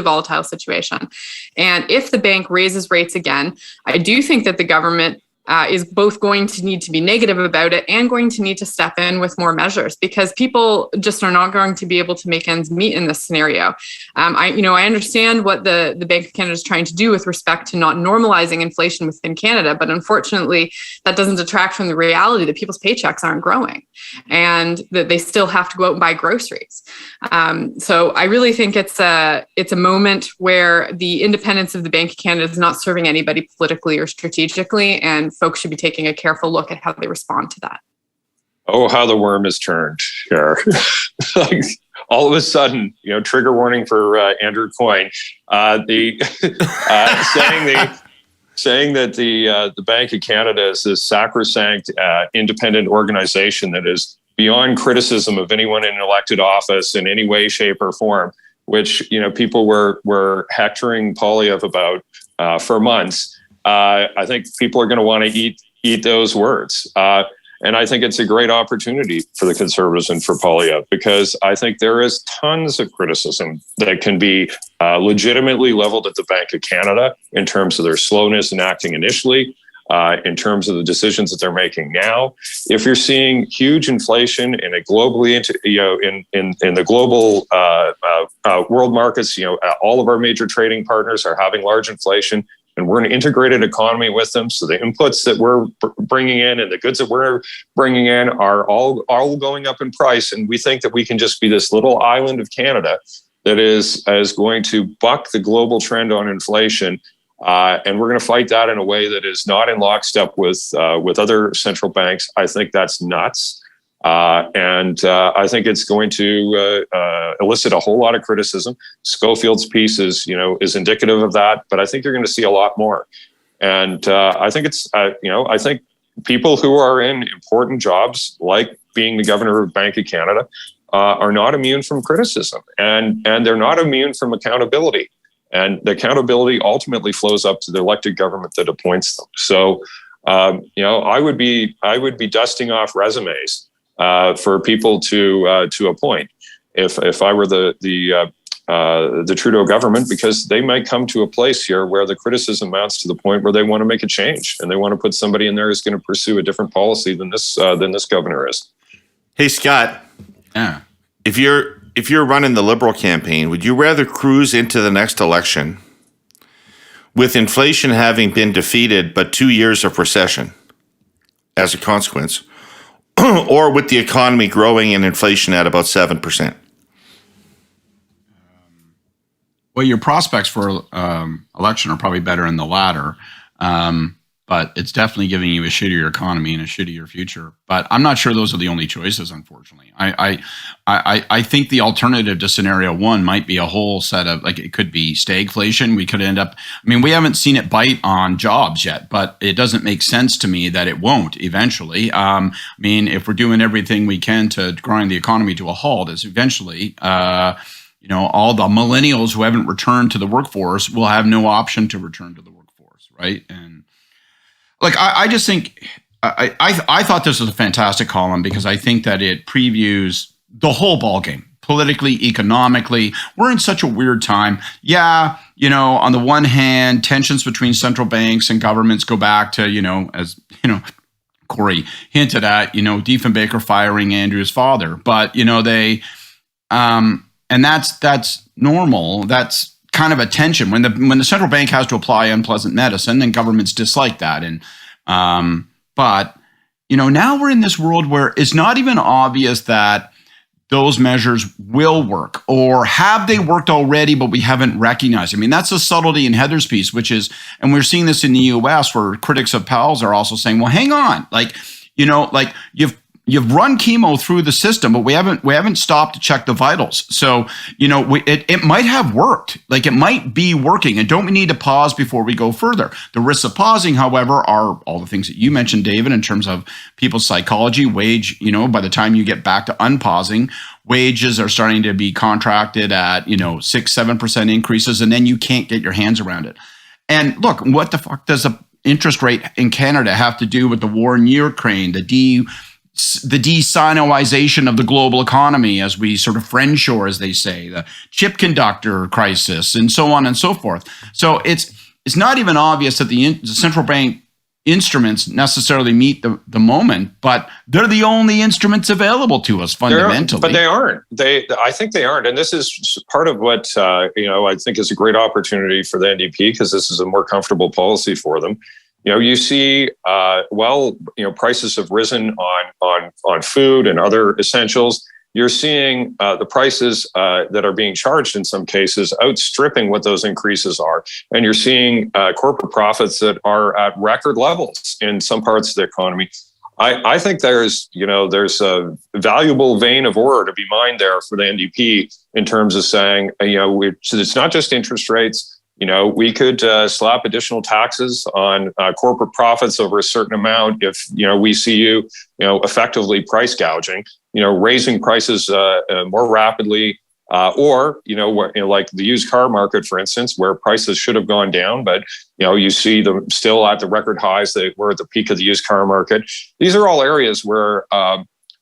volatile situation. And if the bank raises rates again, I do think that the government is both going to need to be negative about it and going to need to step in with more measures, because people just are not going to be able to make ends meet in this scenario. I understand what the Bank of Canada is trying to do with respect to not normalizing inflation within Canada, but unfortunately, that doesn't detract from the reality that people's paychecks aren't growing and that they still have to go out and buy groceries. So I really think it's a moment where the independence of the Bank of Canada is not serving anybody politically or strategically, and folks should be taking a careful look at how they respond to that. Oh, how the worm has turned here. Like, all of a sudden, trigger warning for Andrew Coyne, saying that the Bank of Canada is this sacrosanct independent organization that is beyond criticism of anyone in elected office in any way, shape, or form, which people were hectoring Poilievre about for months. I think people are going to want to eat those words. And I think it's a great opportunity for the Conservatives and for Poilievre, because I think there is tons of criticism that can be legitimately leveled at the Bank of Canada in terms of their slowness in acting initially, in terms of the decisions that they're making now. If you're seeing huge inflation in a globally, in the global world markets, all of our major trading partners are having large inflation, and we're an integrated economy with them. So the inputs that we're bringing in and the goods that we're bringing in are all going up in price. And we think that we can just be this little island of Canada that is going to buck the global trend on inflation. And we're going to fight that in a way that is not in lockstep with other central banks. I think that's nuts. And I think it's going to elicit a whole lot of criticism. Schofield's piece is indicative of that, but I think you're going to see a lot more. And I think I think people who are in important jobs, like being the governor of Bank of Canada, are not immune from criticism, and they're not immune from accountability. And the accountability ultimately flows up to the elected government that appoints them. So, I would be dusting off resumes for people to appoint if I were the Trudeau government, because they might come to a place here where the criticism mounts to the point where they want to make a change and they want to put somebody in there who's going to pursue a different policy than this governor is. Hey, Scott. Yeah. If you're running the Liberal campaign, would you rather cruise into the next election with inflation having been defeated but 2 years of recession as a consequence, or with the economy growing and inflation at about 7%? Well, your prospects for election are probably better in the latter, but it's definitely giving you a shittier economy and a shittier future. But I'm not sure those are the only choices, unfortunately. I think the alternative to scenario one might be a whole set of, like, it could be stagflation. We could end up, I mean, we haven't seen it bite on jobs yet, but it doesn't make sense to me that it won't eventually. I mean, if we're doing everything we can to grind the economy to a halt, is eventually, all the millennials who haven't returned to the workforce will have no option to return to the workforce, right? And like, I just think, I thought this was a fantastic column because I think that it previews the whole ballgame, politically, economically. We're in such a weird time. Yeah, on the one hand, tensions between central banks and governments go back to, as Kory hinted at, Diefenbaker firing Andrew's father. But, they, and that's normal. That's kind of a tension when the central bank has to apply unpleasant medicine, then governments dislike that. And but now we're in this world where it's not even obvious that those measures will work, or have they worked already, but we haven't recognized. I mean, that's a subtlety in Heather's piece, which is, and we're seeing this in the U.S. where critics of PALs are also saying, well, hang on, you've run chemo through the system, but we haven't stopped to check the vitals. So, it might have worked. Like, it might be working. And don't we need to pause before we go further? The risks of pausing, however, are all the things that you mentioned, David, in terms of people's psychology, wage, by the time you get back to unpausing, wages are starting to be contracted at, 6-7% increases, and then you can't get your hands around it. And look, what the fuck does the interest rate in Canada have to do with the war in Ukraine, the de-Sinoization of the global economy as we sort of friendshore, as they say, the chip conductor crisis, and so on and so forth. So it's not even obvious that the central bank instruments necessarily meet the moment, but they're the only instruments available to us fundamentally. But they aren't. I think they aren't. And this is part of what, I think is a great opportunity for the NDP, because this is a more comfortable policy for them. You see, prices have risen on food and other essentials. You're seeing the prices that are being charged in some cases outstripping what those increases are. And you're seeing corporate profits that are at record levels in some parts of the economy. I think there's a valuable vein of ore to be mined there for the NDP in terms of saying, it's not just interest rates. We could slap additional taxes on corporate profits over a certain amount if, we see you effectively price gouging, raising prices more rapidly, or, like the used car market, for instance, where prices should have gone down, but, you see them still at the record highs that were at the peak of the used car market. These are all areas where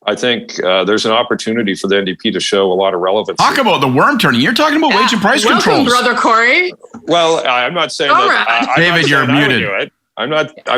I think there's an opportunity for the NDP to show a lot of relevance. Talk about the worm turning. You're talking about wage and price controls. Brother Kory. Well, I'm not saying that. David, you're muted. I'm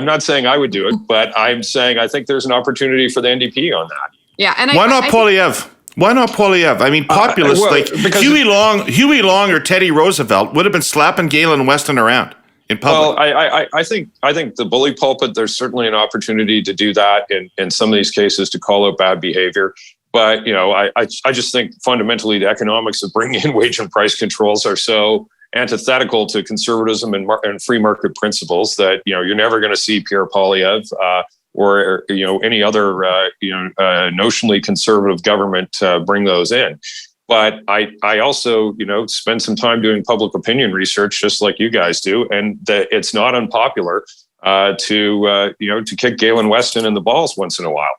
not saying I would do it, but I'm saying I think there's an opportunity for the NDP on that. Yeah, and why not Poilievre? Why not Poilievre? I mean, populists like Huey Long or Teddy Roosevelt would have been slapping Galen Weston around in public. Well, I think the bully pulpit, there's certainly an opportunity to do that in some of these cases, to call out bad behavior. But, I just think fundamentally the economics of bringing in wage and price controls are so antithetical to conservatism and free market principles that, you're never going to see Pierre Poilievre or any other notionally conservative government bring those in. But I also spend some time doing public opinion research, just like you guys do, and that it's not unpopular to kick Galen Weston in the balls once in a while.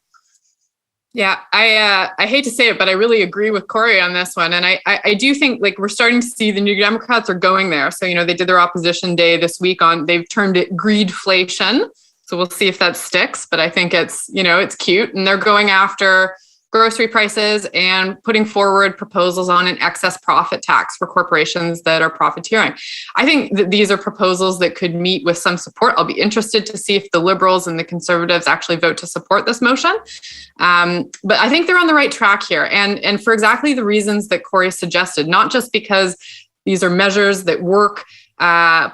Yeah, I hate to say it, but I really agree with Kory on this one. And I do think like we're starting to see the New Democrats are going there. So, they did their opposition day this week they've termed it greedflation. So we'll see if that sticks. But I think it's, it's cute. And they're going after grocery prices and putting forward proposals on an excess profit tax for corporations that are profiteering. I think that these are proposals that could meet with some support. I'll be interested to see if the Liberals and the Conservatives actually vote to support this motion. But I think they're on the right track here. And for exactly the reasons that Kory suggested, not just because these are measures that work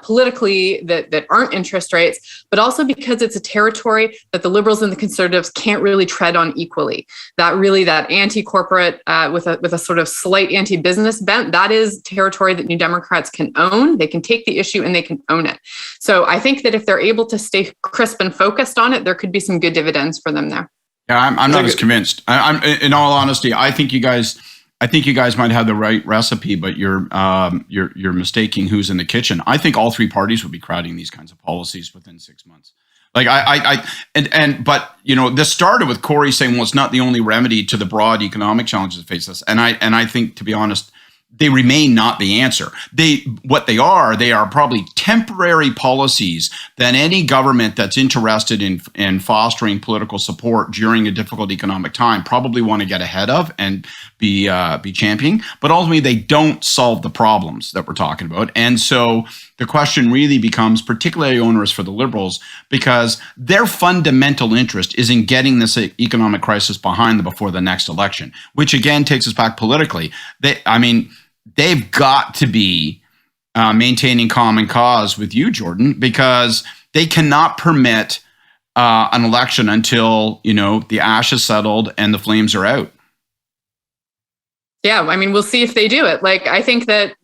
politically that aren't interest rates, but also because it's a territory that the Liberals and the Conservatives can't really tread on equally. That anti-corporate with a sort of slight anti-business bent, that is territory that New Democrats can own. They can take the issue and they can own it. So I think that if they're able to stay crisp and focused on it, there could be some good dividends for them there. Yeah, I'm not as convinced. I'm in all honesty, I think you guys might have the right recipe, but you're mistaking who's in the kitchen. I think all three parties would be crowding these kinds of policies within 6 months. Like but this started with Kory saying, well, it's not the only remedy to the broad economic challenges that face us. And I think, to be honest, they remain not the answer. They are probably temporary policies that any government that's interested in fostering political support during a difficult economic time probably want to get ahead of and be championing. But ultimately, they don't solve the problems that we're talking about. And so the question really becomes particularly onerous for the Liberals because their fundamental interest is in getting this economic crisis behind them before the next election, which again takes us back politically. They've got to be maintaining common cause with you, Jordan, because they cannot permit an election until, the ash is settled and the flames are out. Yeah, we'll see if they do it. Like, I think that,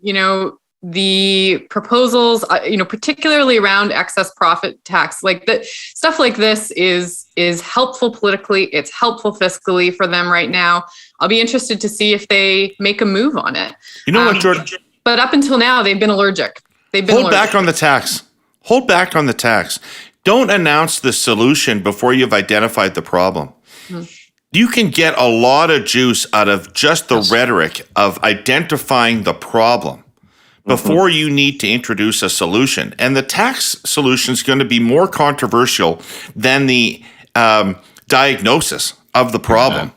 the proposals, particularly around excess profit tax, like that stuff like this is helpful politically. It's helpful fiscally for them right now. I'll be interested to see if they make a move on it. You know what, Jordan? But up until now, they've been allergic. Hold back on the tax. Hold back on the tax. Don't announce the solution before you've identified the problem. Mm-hmm. You can get a lot of juice out of just the rhetoric of identifying the problem before you need to introduce a solution. And the tax solution is going to be more controversial than the diagnosis of the problem.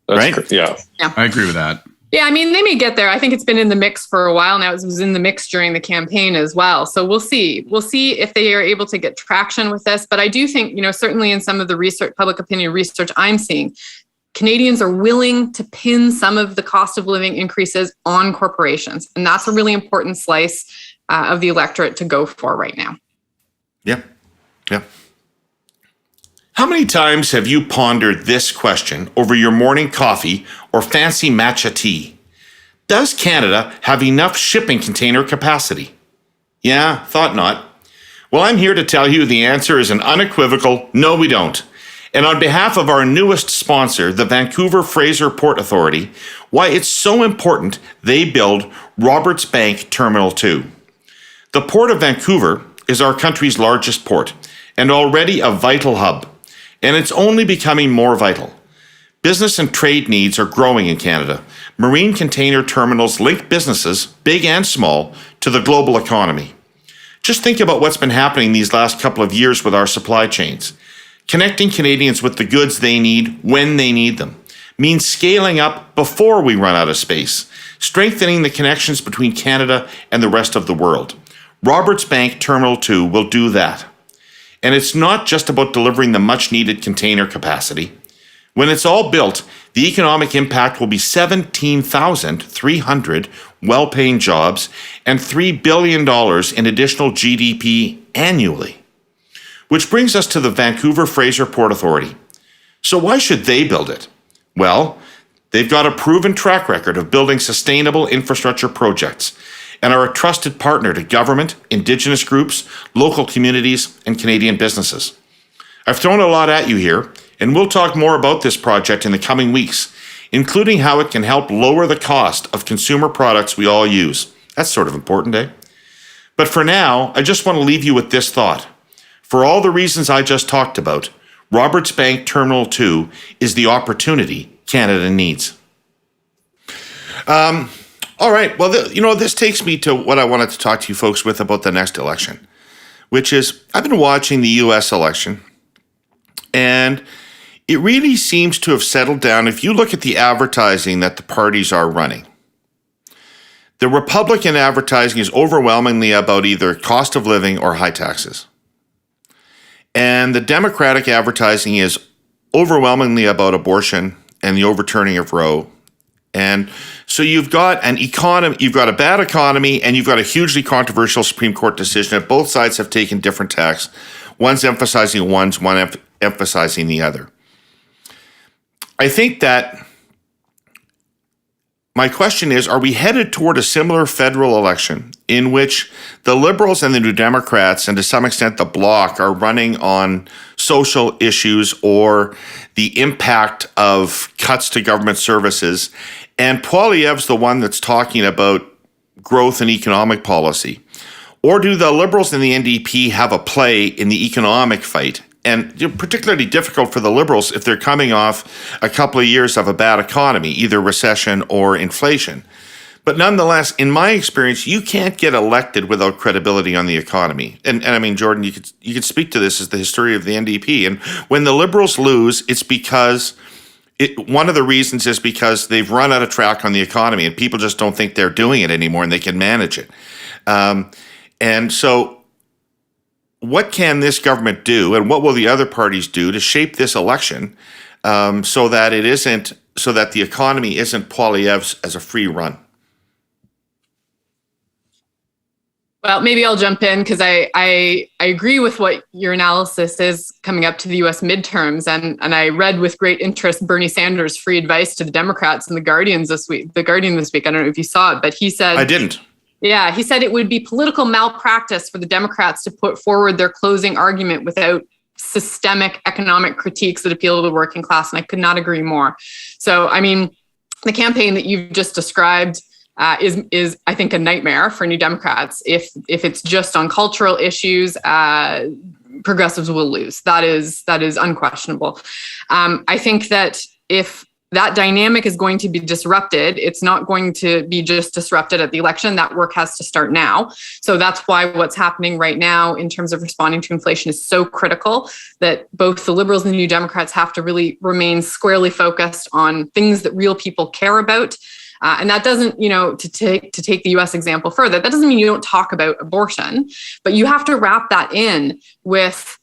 Right? Yeah. I agree with that. Yeah, they may get there. I think it's been in the mix for a while now. It was in the mix during the campaign as well. So we'll see. We'll see if they are able to get traction with this. But I do think, certainly in some of the research, public opinion research I'm seeing, Canadians are willing to pin some of the cost of living increases on corporations. And that's a really important slice of the electorate to go for right now. Yeah. How many times have you pondered this question over your morning coffee or fancy matcha tea? Does Canada have enough shipping container capacity? Yeah, thought not. Well, I'm here to tell you the answer is an unequivocal no, we don't. And on behalf of our newest sponsor, the Vancouver Fraser Port Authority, why it's so important they build Roberts Bank Terminal 2. The Port of Vancouver is our country's largest port and already a vital hub, and it's only becoming more vital. Business and trade needs are growing in Canada. Marine container terminals link businesses, big and small, to the global economy. Just think about what's been happening these last couple of years with our supply chains. Connecting Canadians with the goods they need when they need them means scaling up before we run out of space, strengthening the connections between Canada and the rest of the world. Roberts Bank Terminal 2 will do that. And it's not just about delivering the much-needed container capacity. When it's all built, the economic impact will be 17,300 well-paying jobs and $3 billion in additional GDP annually. Which brings us to the Vancouver Fraser Port Authority. So why should they build it? Well, they've got a proven track record of building sustainable infrastructure projects and are a trusted partner to government, Indigenous groups, local communities, and Canadian businesses. I've thrown a lot at you here, and we'll talk more about this project in the coming weeks, including how it can help lower the cost of consumer products we all use. That's sort of important, eh? But for now, I just want to leave you with this thought. For all the reasons I just talked about, Roberts Bank Terminal 2 is the opportunity Canada needs. All right. Well, this takes me to what I wanted to talk to you folks with about the next election, which is I've been watching the U.S. election, and it really seems to have settled down. If you look at the advertising that the parties are running, the Republican advertising is overwhelmingly about either cost of living or high taxes. And the Democratic advertising is overwhelmingly about abortion and the overturning of Roe. And so you've got an economy, you've got a bad economy, and you've got a hugely controversial Supreme Court decision that both sides have taken different tacks. One's emphasizing one emphasizing the other. I think that my question is, are we headed toward a similar federal election in which the Liberals and the New Democrats, and to some extent the Bloc, are running on social issues or the impact of cuts to government services, and Poilievre's the one that's talking about growth and economic policy? Or do the Liberals and the NDP have a play in the economic fight? And particularly difficult for the Liberals if they're coming off a couple of years of a bad economy, either recession or inflation. But nonetheless, in my experience, you can't get elected without credibility on the economy. And I mean, Jordan, you could speak to this as the history of the NDP. And when the Liberals lose, it's because one of the reasons is because they've run out of track on the economy, and people just don't think they're doing it anymore, and they can manage it. And so, what can this government do, and what will the other parties do to shape this election so that the economy isn't Poilievre's as a free run? Well, maybe I'll jump in because I agree with what your analysis is coming up to the U.S. midterms, and I read with great interest Bernie Sanders' free advice to the Democrats in The Guardian this week. I don't know if you saw it, but he said I didn't. Yeah, he said it would be political malpractice for the Democrats to put forward their closing argument without systemic economic critiques that appeal to the working class, and I could not agree more. So, I mean, the campaign that you've just described is I think a nightmare for New Democrats. If it's just on cultural issues, progressives will lose. That is unquestionable. I think that if that dynamic is going to be disrupted, it's not going to be just disrupted at the election. That work has to start now. So that's why what's happening right now in terms of responding to inflation is so critical, that both the Liberals and the New Democrats have to really remain squarely focused on things that real people care about. And that doesn't, to take the US example further, that doesn't mean you don't talk about abortion, but you have to wrap that in with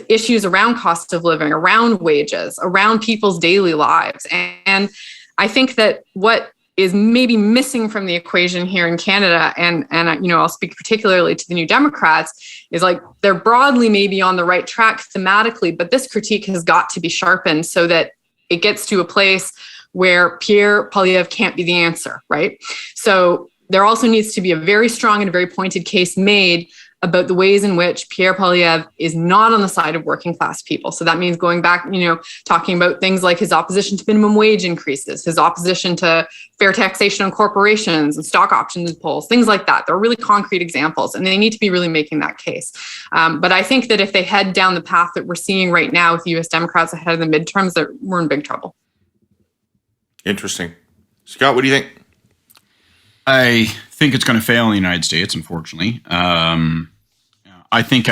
issues around cost of living, around wages, around people's daily lives. And I think that what is maybe missing from the equation here in Canada, and I'll speak particularly to the New Democrats, is like they're broadly maybe on the right track thematically, but this critique has got to be sharpened so that it gets to a place where Pierre Poilievre can't be the answer, right? So there also needs to be a very strong and a very pointed case made about the ways in which Pierre Poilievre is not on the side of working class people. So that means going back, talking about things like his opposition to minimum wage increases, his opposition to fair taxation on corporations and stock options polls, things like that. They're really concrete examples, and they need to be really making that case. But I think that if they head down the path that we're seeing right now with the U.S. Democrats ahead of the midterms, that we're in big trouble. Interesting. Scott, what do you think? I think it's going to fail in the United States, unfortunately. I think,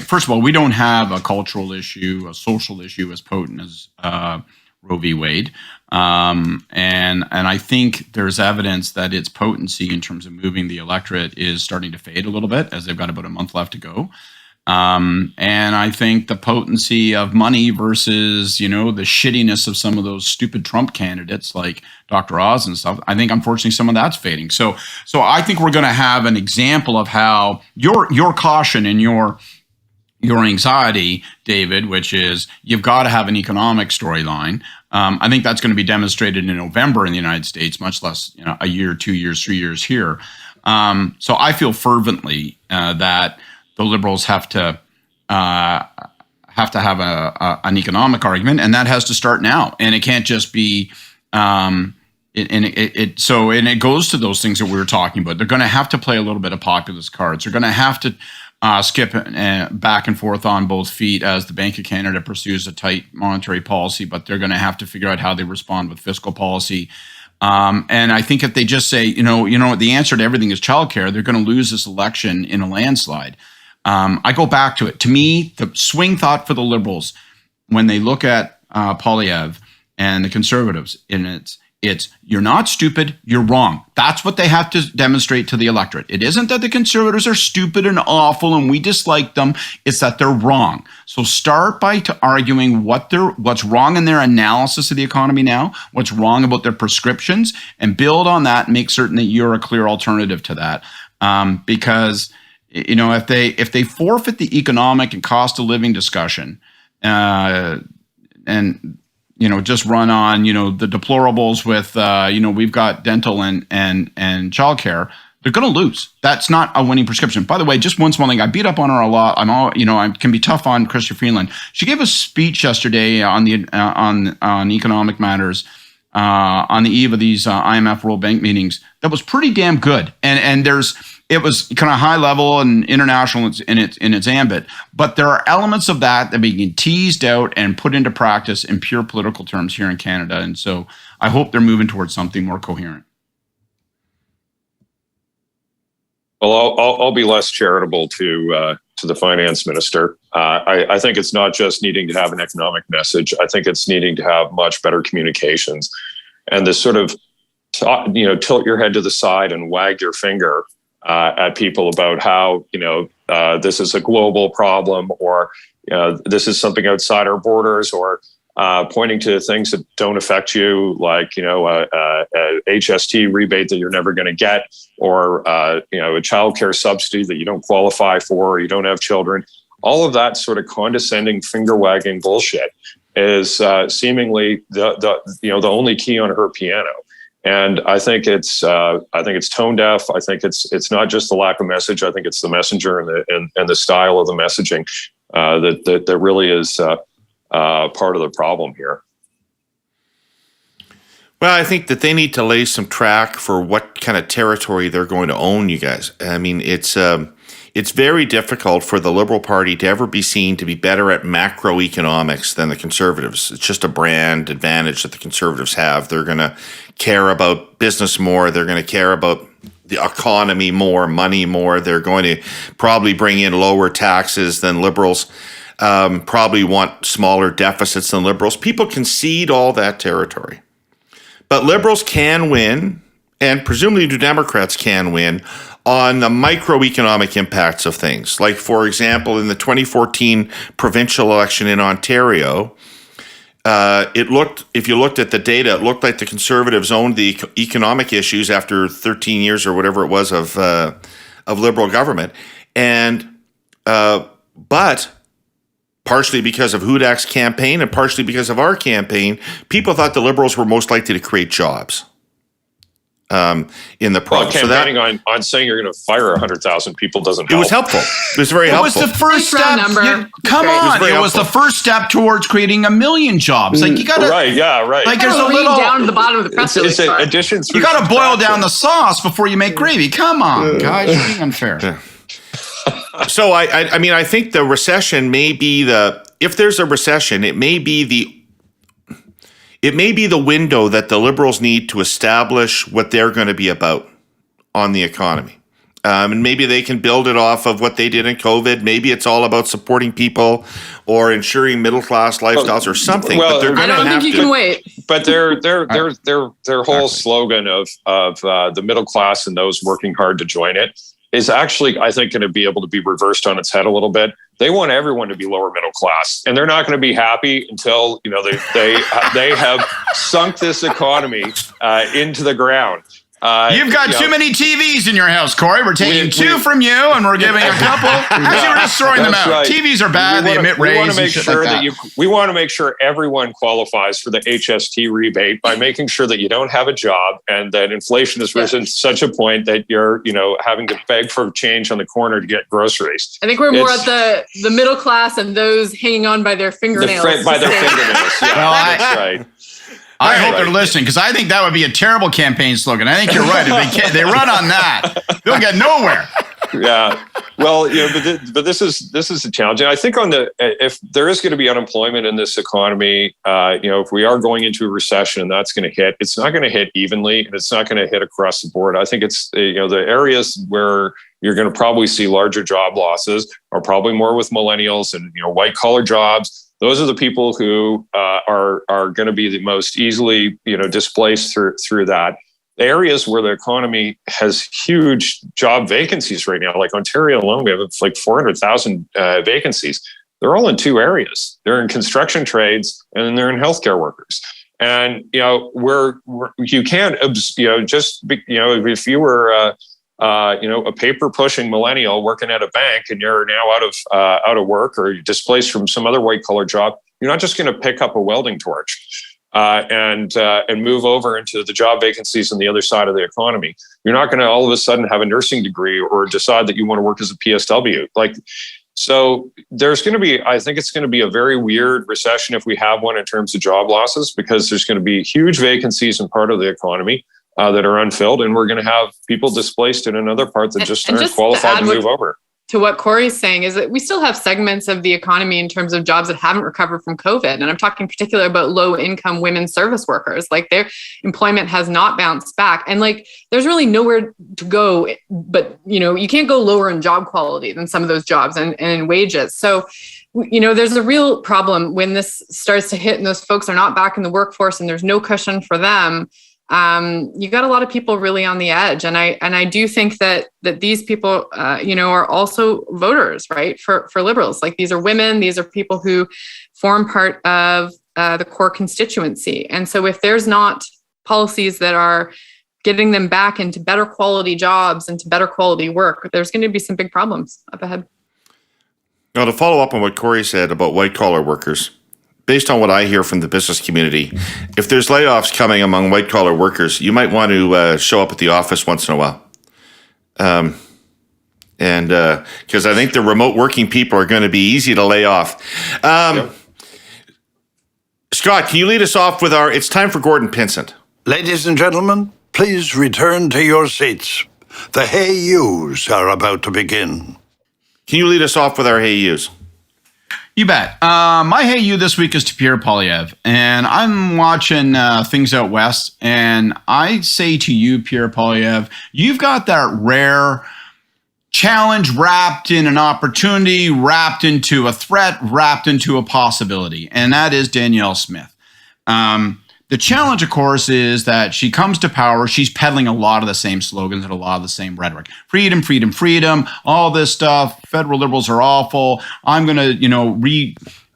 first of all, we don't have a cultural issue, a social issue as potent as Roe v. Wade. And I think there's evidence that its potency in terms of moving the electorate is starting to fade a little bit, as they've got about a month left to go. And I think the potency of money versus, the shittiness of some of those stupid Trump candidates like Dr. Oz and stuff, I think unfortunately some of that's fading. So I think we're going to have an example of how your caution and your anxiety, David, which is you've got to have an economic storyline. I think that's going to be demonstrated in November in the United States, much less a year, 2 years, 3 years here. So I feel fervently that the Liberals have to have an economic argument, and that has to start now. And it can't just be. It goes to those things that we were talking about. They're going to have to play a little bit of populist cards. They're going to have to skip back and forth on both feet as the Bank of Canada pursues a tight monetary policy, but they're going to have to figure out how they respond with fiscal policy. And I think if they just say, the answer to everything is childcare, they're going to lose this election in a landslide. I go back to it. To me, the swing thought for the Liberals, when they look at Poilievre and the Conservatives, it's you're not stupid, you're wrong. That's what they have to demonstrate to the electorate. It isn't that the Conservatives are stupid and awful and we dislike them. It's that they're wrong. So start by arguing what's wrong in their analysis of the economy now, what's wrong about their prescriptions, and build on that and make certain that you're a clear alternative to that. Because if they forfeit the economic and cost of living discussion, and just run on, the deplorables with, we've got dental and childcare, they're going to lose. That's not a winning prescription. By the way, just one small thing. I beat up on her a lot. I can be tough on Chrystia Freeland. She gave a speech yesterday on economic matters on the eve of these IMF World Bank meetings that was pretty damn good. And it was kind of high level and international in its ambit, but there are elements of that are being teased out and put into practice in pure political terms here in Canada. And so I hope they're moving towards something more coherent. Well, I'll be less charitable to the finance minister. I think it's not just needing to have an economic message. I think it's needing to have much better communications, and this sort of tilt your head to the side and wag your finger at people about how this is a global problem, or this is something outside our borders, or pointing to things that don't affect you, like a HST rebate that you're never going to get, or a childcare subsidy that you don't qualify for, or you don't have children. All of that sort of condescending finger wagging bullshit is seemingly the only key on her piano. And I think it's tone deaf. I think it's not just the lack of message. I think it's the messenger and the style of the messaging that really is part of the problem here. Well, I think that they need to lay some track for what kind of territory they're going to own, you guys. I mean, it's very difficult for the Liberal Party to ever be seen to be better at macroeconomics than the Conservatives. It's just a brand advantage that the Conservatives have. They're going to care about business more. They're going to care about the economy more, money more. They're going to probably bring in lower taxes than Liberals, probably want smaller deficits than Liberals. People concede all that territory. But Liberals can win, and presumably New Democrats can win, on the microeconomic impacts of things. Like, for example, in the 2014 provincial election in Ontario, if you looked at the data, it looked like the Conservatives owned the economic issues after 13 years or whatever it was of Liberal government. But partially because of Hudak's campaign and partially because of our campaign, people thought the Liberals were most likely to create jobs in the province. Well, campaigning on saying you're going to fire 100,000 people doesn't help. It was helpful. It was very helpful. It was the first step. It was the first step towards creating 1 million jobs. Like, you got to right. Like, there's a little down to the bottom of the press release. Addition. You got to boil down the sauce before you make gravy. Come on, guys, you're being unfair. Yeah. So I mean, I think the recession may be if there's a recession, it may be the window that the Liberals need to establish what they're going to be about on the economy. And maybe they can build it off of what they did in COVID. Maybe it's all about supporting people or ensuring middle-class lifestyles or something. Well, but they're I don't think you can wait. But their whole slogan of the middle class and those working hard to join it is actually, I think, going to be able to be reversed on its head a little bit. They want everyone to be lower middle class, and they're not going to be happy until they have sunk this economy into the ground. You've got too many TVs in your house, Kory. We're taking two from you, and we're giving a couple. Actually, we're just throwing them out. Right. TVs are bad; they emit rays. We want to make sure we want to make sure everyone qualifies for the HST rebate by making sure that you don't have a job and that inflation has risen to such a point that you're having to beg for change on the corner to get groceries. I think we're more at the middle class and those hanging on by their fingernails. Yeah, well, that's right. I hope they're listening, because I think that would be a terrible campaign slogan. I think you're right. If they run on that, they'll get nowhere. Yeah. Well, but this is a challenge. And I think if there is going to be unemployment in this economy, if we are going into a recession and that's going to hit, it's not going to hit evenly and it's not going to hit across the board. I think it's, the areas where you're going to probably see larger job losses are probably more with millennials and, white collar jobs. Those are the people who are going to be the most easily, displaced through that. Areas where the economy has huge job vacancies right now, like Ontario alone, we have like 400,000 vacancies. They're all in two areas. They're in construction trades and they're in healthcare workers. And, you can't, if you were, a paper pushing millennial working at a bank and you're now out of work or you're displaced from some other white collar job, you're not just going to pick up a welding torch and move over into the job vacancies on the other side of the economy. You're not going to all of a sudden have a nursing degree or decide that you want to work as a PSW. So there's going to be, I think it's going to be a very weird recession if we have one in terms of job losses, because there's going to be huge vacancies in part of the economy that are unfilled, and we're going to have people displaced in another part that just aren't qualified to move over. To what Kory's saying is that we still have segments of the economy in terms of jobs that haven't recovered from COVID. And I'm talking particularly about low income women service workers. Like, their employment has not bounced back. And there's really nowhere to go, but you can't go lower in job quality than some of those jobs and in wages. So, there's a real problem when this starts to hit and those folks are not back in the workforce and there's no cushion for them. You got a lot of people really on the edge. And I do think that these people, are also voters, right? For Liberals. Like, these are women, these are people who form part of the core constituency. And so if there's not policies that are getting them back into better quality jobs and to better quality work, there's going to be some big problems up ahead. Now, to follow up on what Kory said about white collar workers, based on what I hear from the business community, if there's layoffs coming among white collar workers, you might want to show up at the office once in a while. And because I think the remote working people are going to be easy to lay off. Scott, can you lead us off with it's time for Gordon Pinsent. Ladies and gentlemen, please return to your seats. The Hey Yous are about to begin. Can you lead us off with our Hey Yous? You bet. My Hey You this week is to Pierre Poilievre, and I'm watching things out west, and I say to you, Pierre Poilievre, you've got that rare challenge wrapped in an opportunity, wrapped into a threat, wrapped into a possibility, and that is Danielle Smith. The challenge, of course, is that she comes to power. She's peddling a lot of the same slogans and a lot of the same rhetoric. Freedom, freedom, freedom, all this stuff. Federal Liberals are awful. I'm going to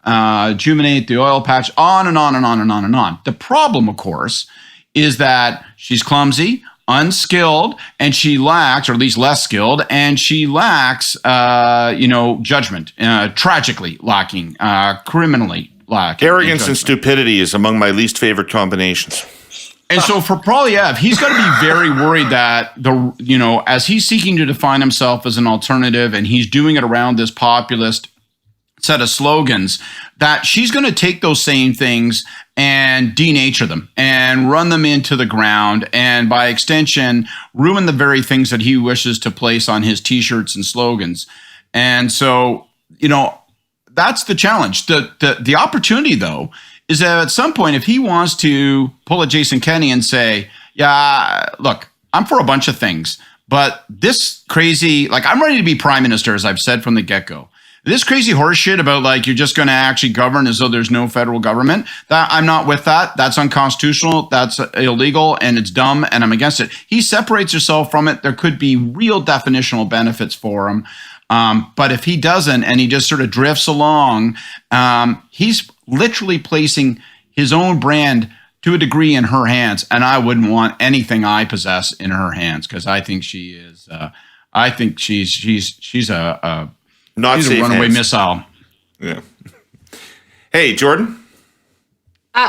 rejuvenate the oil patch, on and on and on and on and on. The problem, of course, is that she's clumsy, unskilled, and she lacks, or at least less skilled, and she lacks, judgment, tragically lacking, criminally lacking. Arrogance and stupidity is among my least favorite combinations. And so for Poilievre, he's got to be very worried that as he's seeking to define himself as an alternative, and he's doing it around this populist set of slogans, that she's going to take those same things and denature them and run them into the ground, and by extension, ruin the very things that he wishes to place on his T-shirts and slogans. And so, that's the challenge. The opportunity, though, is that at some point, if he wants to pull a Jason Kenney and say, yeah, look, I'm for a bunch of things, but this crazy, I'm ready to be prime minister, as I've said from the get-go. This crazy horse shit about you're just going to actually govern as though there's no federal government, that I'm not with that. That's unconstitutional. That's illegal, and it's dumb, and I'm against it. He separates himself from it. There could be real definitional benefits for him. But if he doesn't, and he just sort of drifts along, he's literally placing his own brand to a degree in her hands. And I wouldn't want anything I possess in her hands, because I think she is. I think she's a runaway missile. Yeah. Hey, Jordan.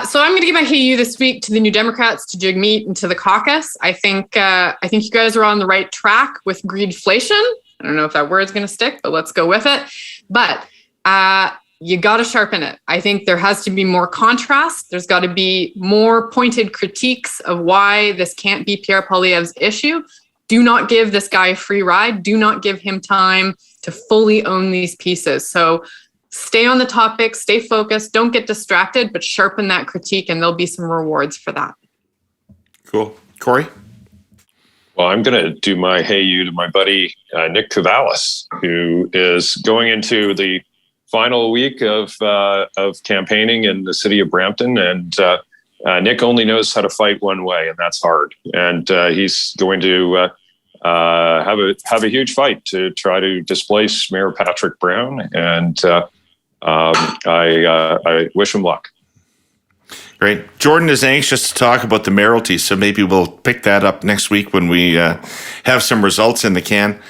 So I'm going to give my Hey You this week to the New Democrats, to Jagmeet, and to the caucus. I think you guys are on the right track with greedflation. I don't know if that word's going to stick, but let's go with it. But you got to sharpen it. I think there has to be more contrast. There's got to be more pointed critiques of why this can't be Pierre Poilievre's issue. do not give this guy a free ride. Do not give him time to fully own these pieces. So stay on the topic, stay focused, don't get distracted, but sharpen that critique, and there'll be some rewards for that. Cool. Kory? Well, I'm going to do my hey you to my buddy Nick Cavalis, who is going into the final week of campaigning in the city of Brampton, and Nick only knows how to fight one way, and that's hard. And he's going to have a huge fight to try to displace Mayor Patrick Brown, and I wish him luck. Great. Jordan is anxious to talk about the mayoralty, so maybe we'll pick that up next week when we have some results in the can.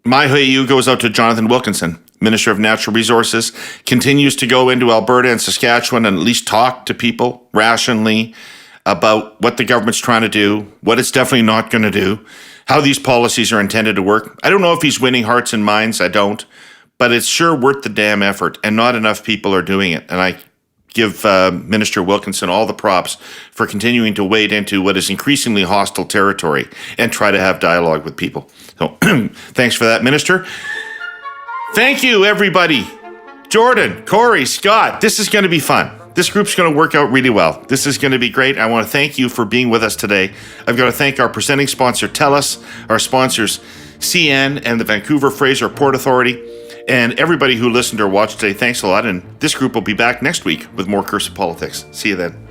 My hey you goes out to Jonathan Wilkinson, Minister of Natural Resources, continues to go into Alberta and Saskatchewan and at least talk to people rationally about what the government's trying to do, what it's definitely not going to do, how these policies are intended to work. I don't know if he's winning hearts and minds. I don't. But it's sure worth the damn effort, and not enough people are doing it. And I give Minister Wilkinson all the props for continuing to wade into what is increasingly hostile territory and try to have dialogue with people. So thanks for that, Minister. Thank you, everybody. Jordan, Kory, Scott, this is going to be fun. This group's going to work out really well. This is going to be great. I want to thank you for being with us today. I've got to thank our presenting sponsor, TELUS, our sponsors, CN and the Vancouver Fraser Port Authority, and everybody who listened or watched today. Thanks a lot. And this group will be back next week with more Curse of Politics. See you then.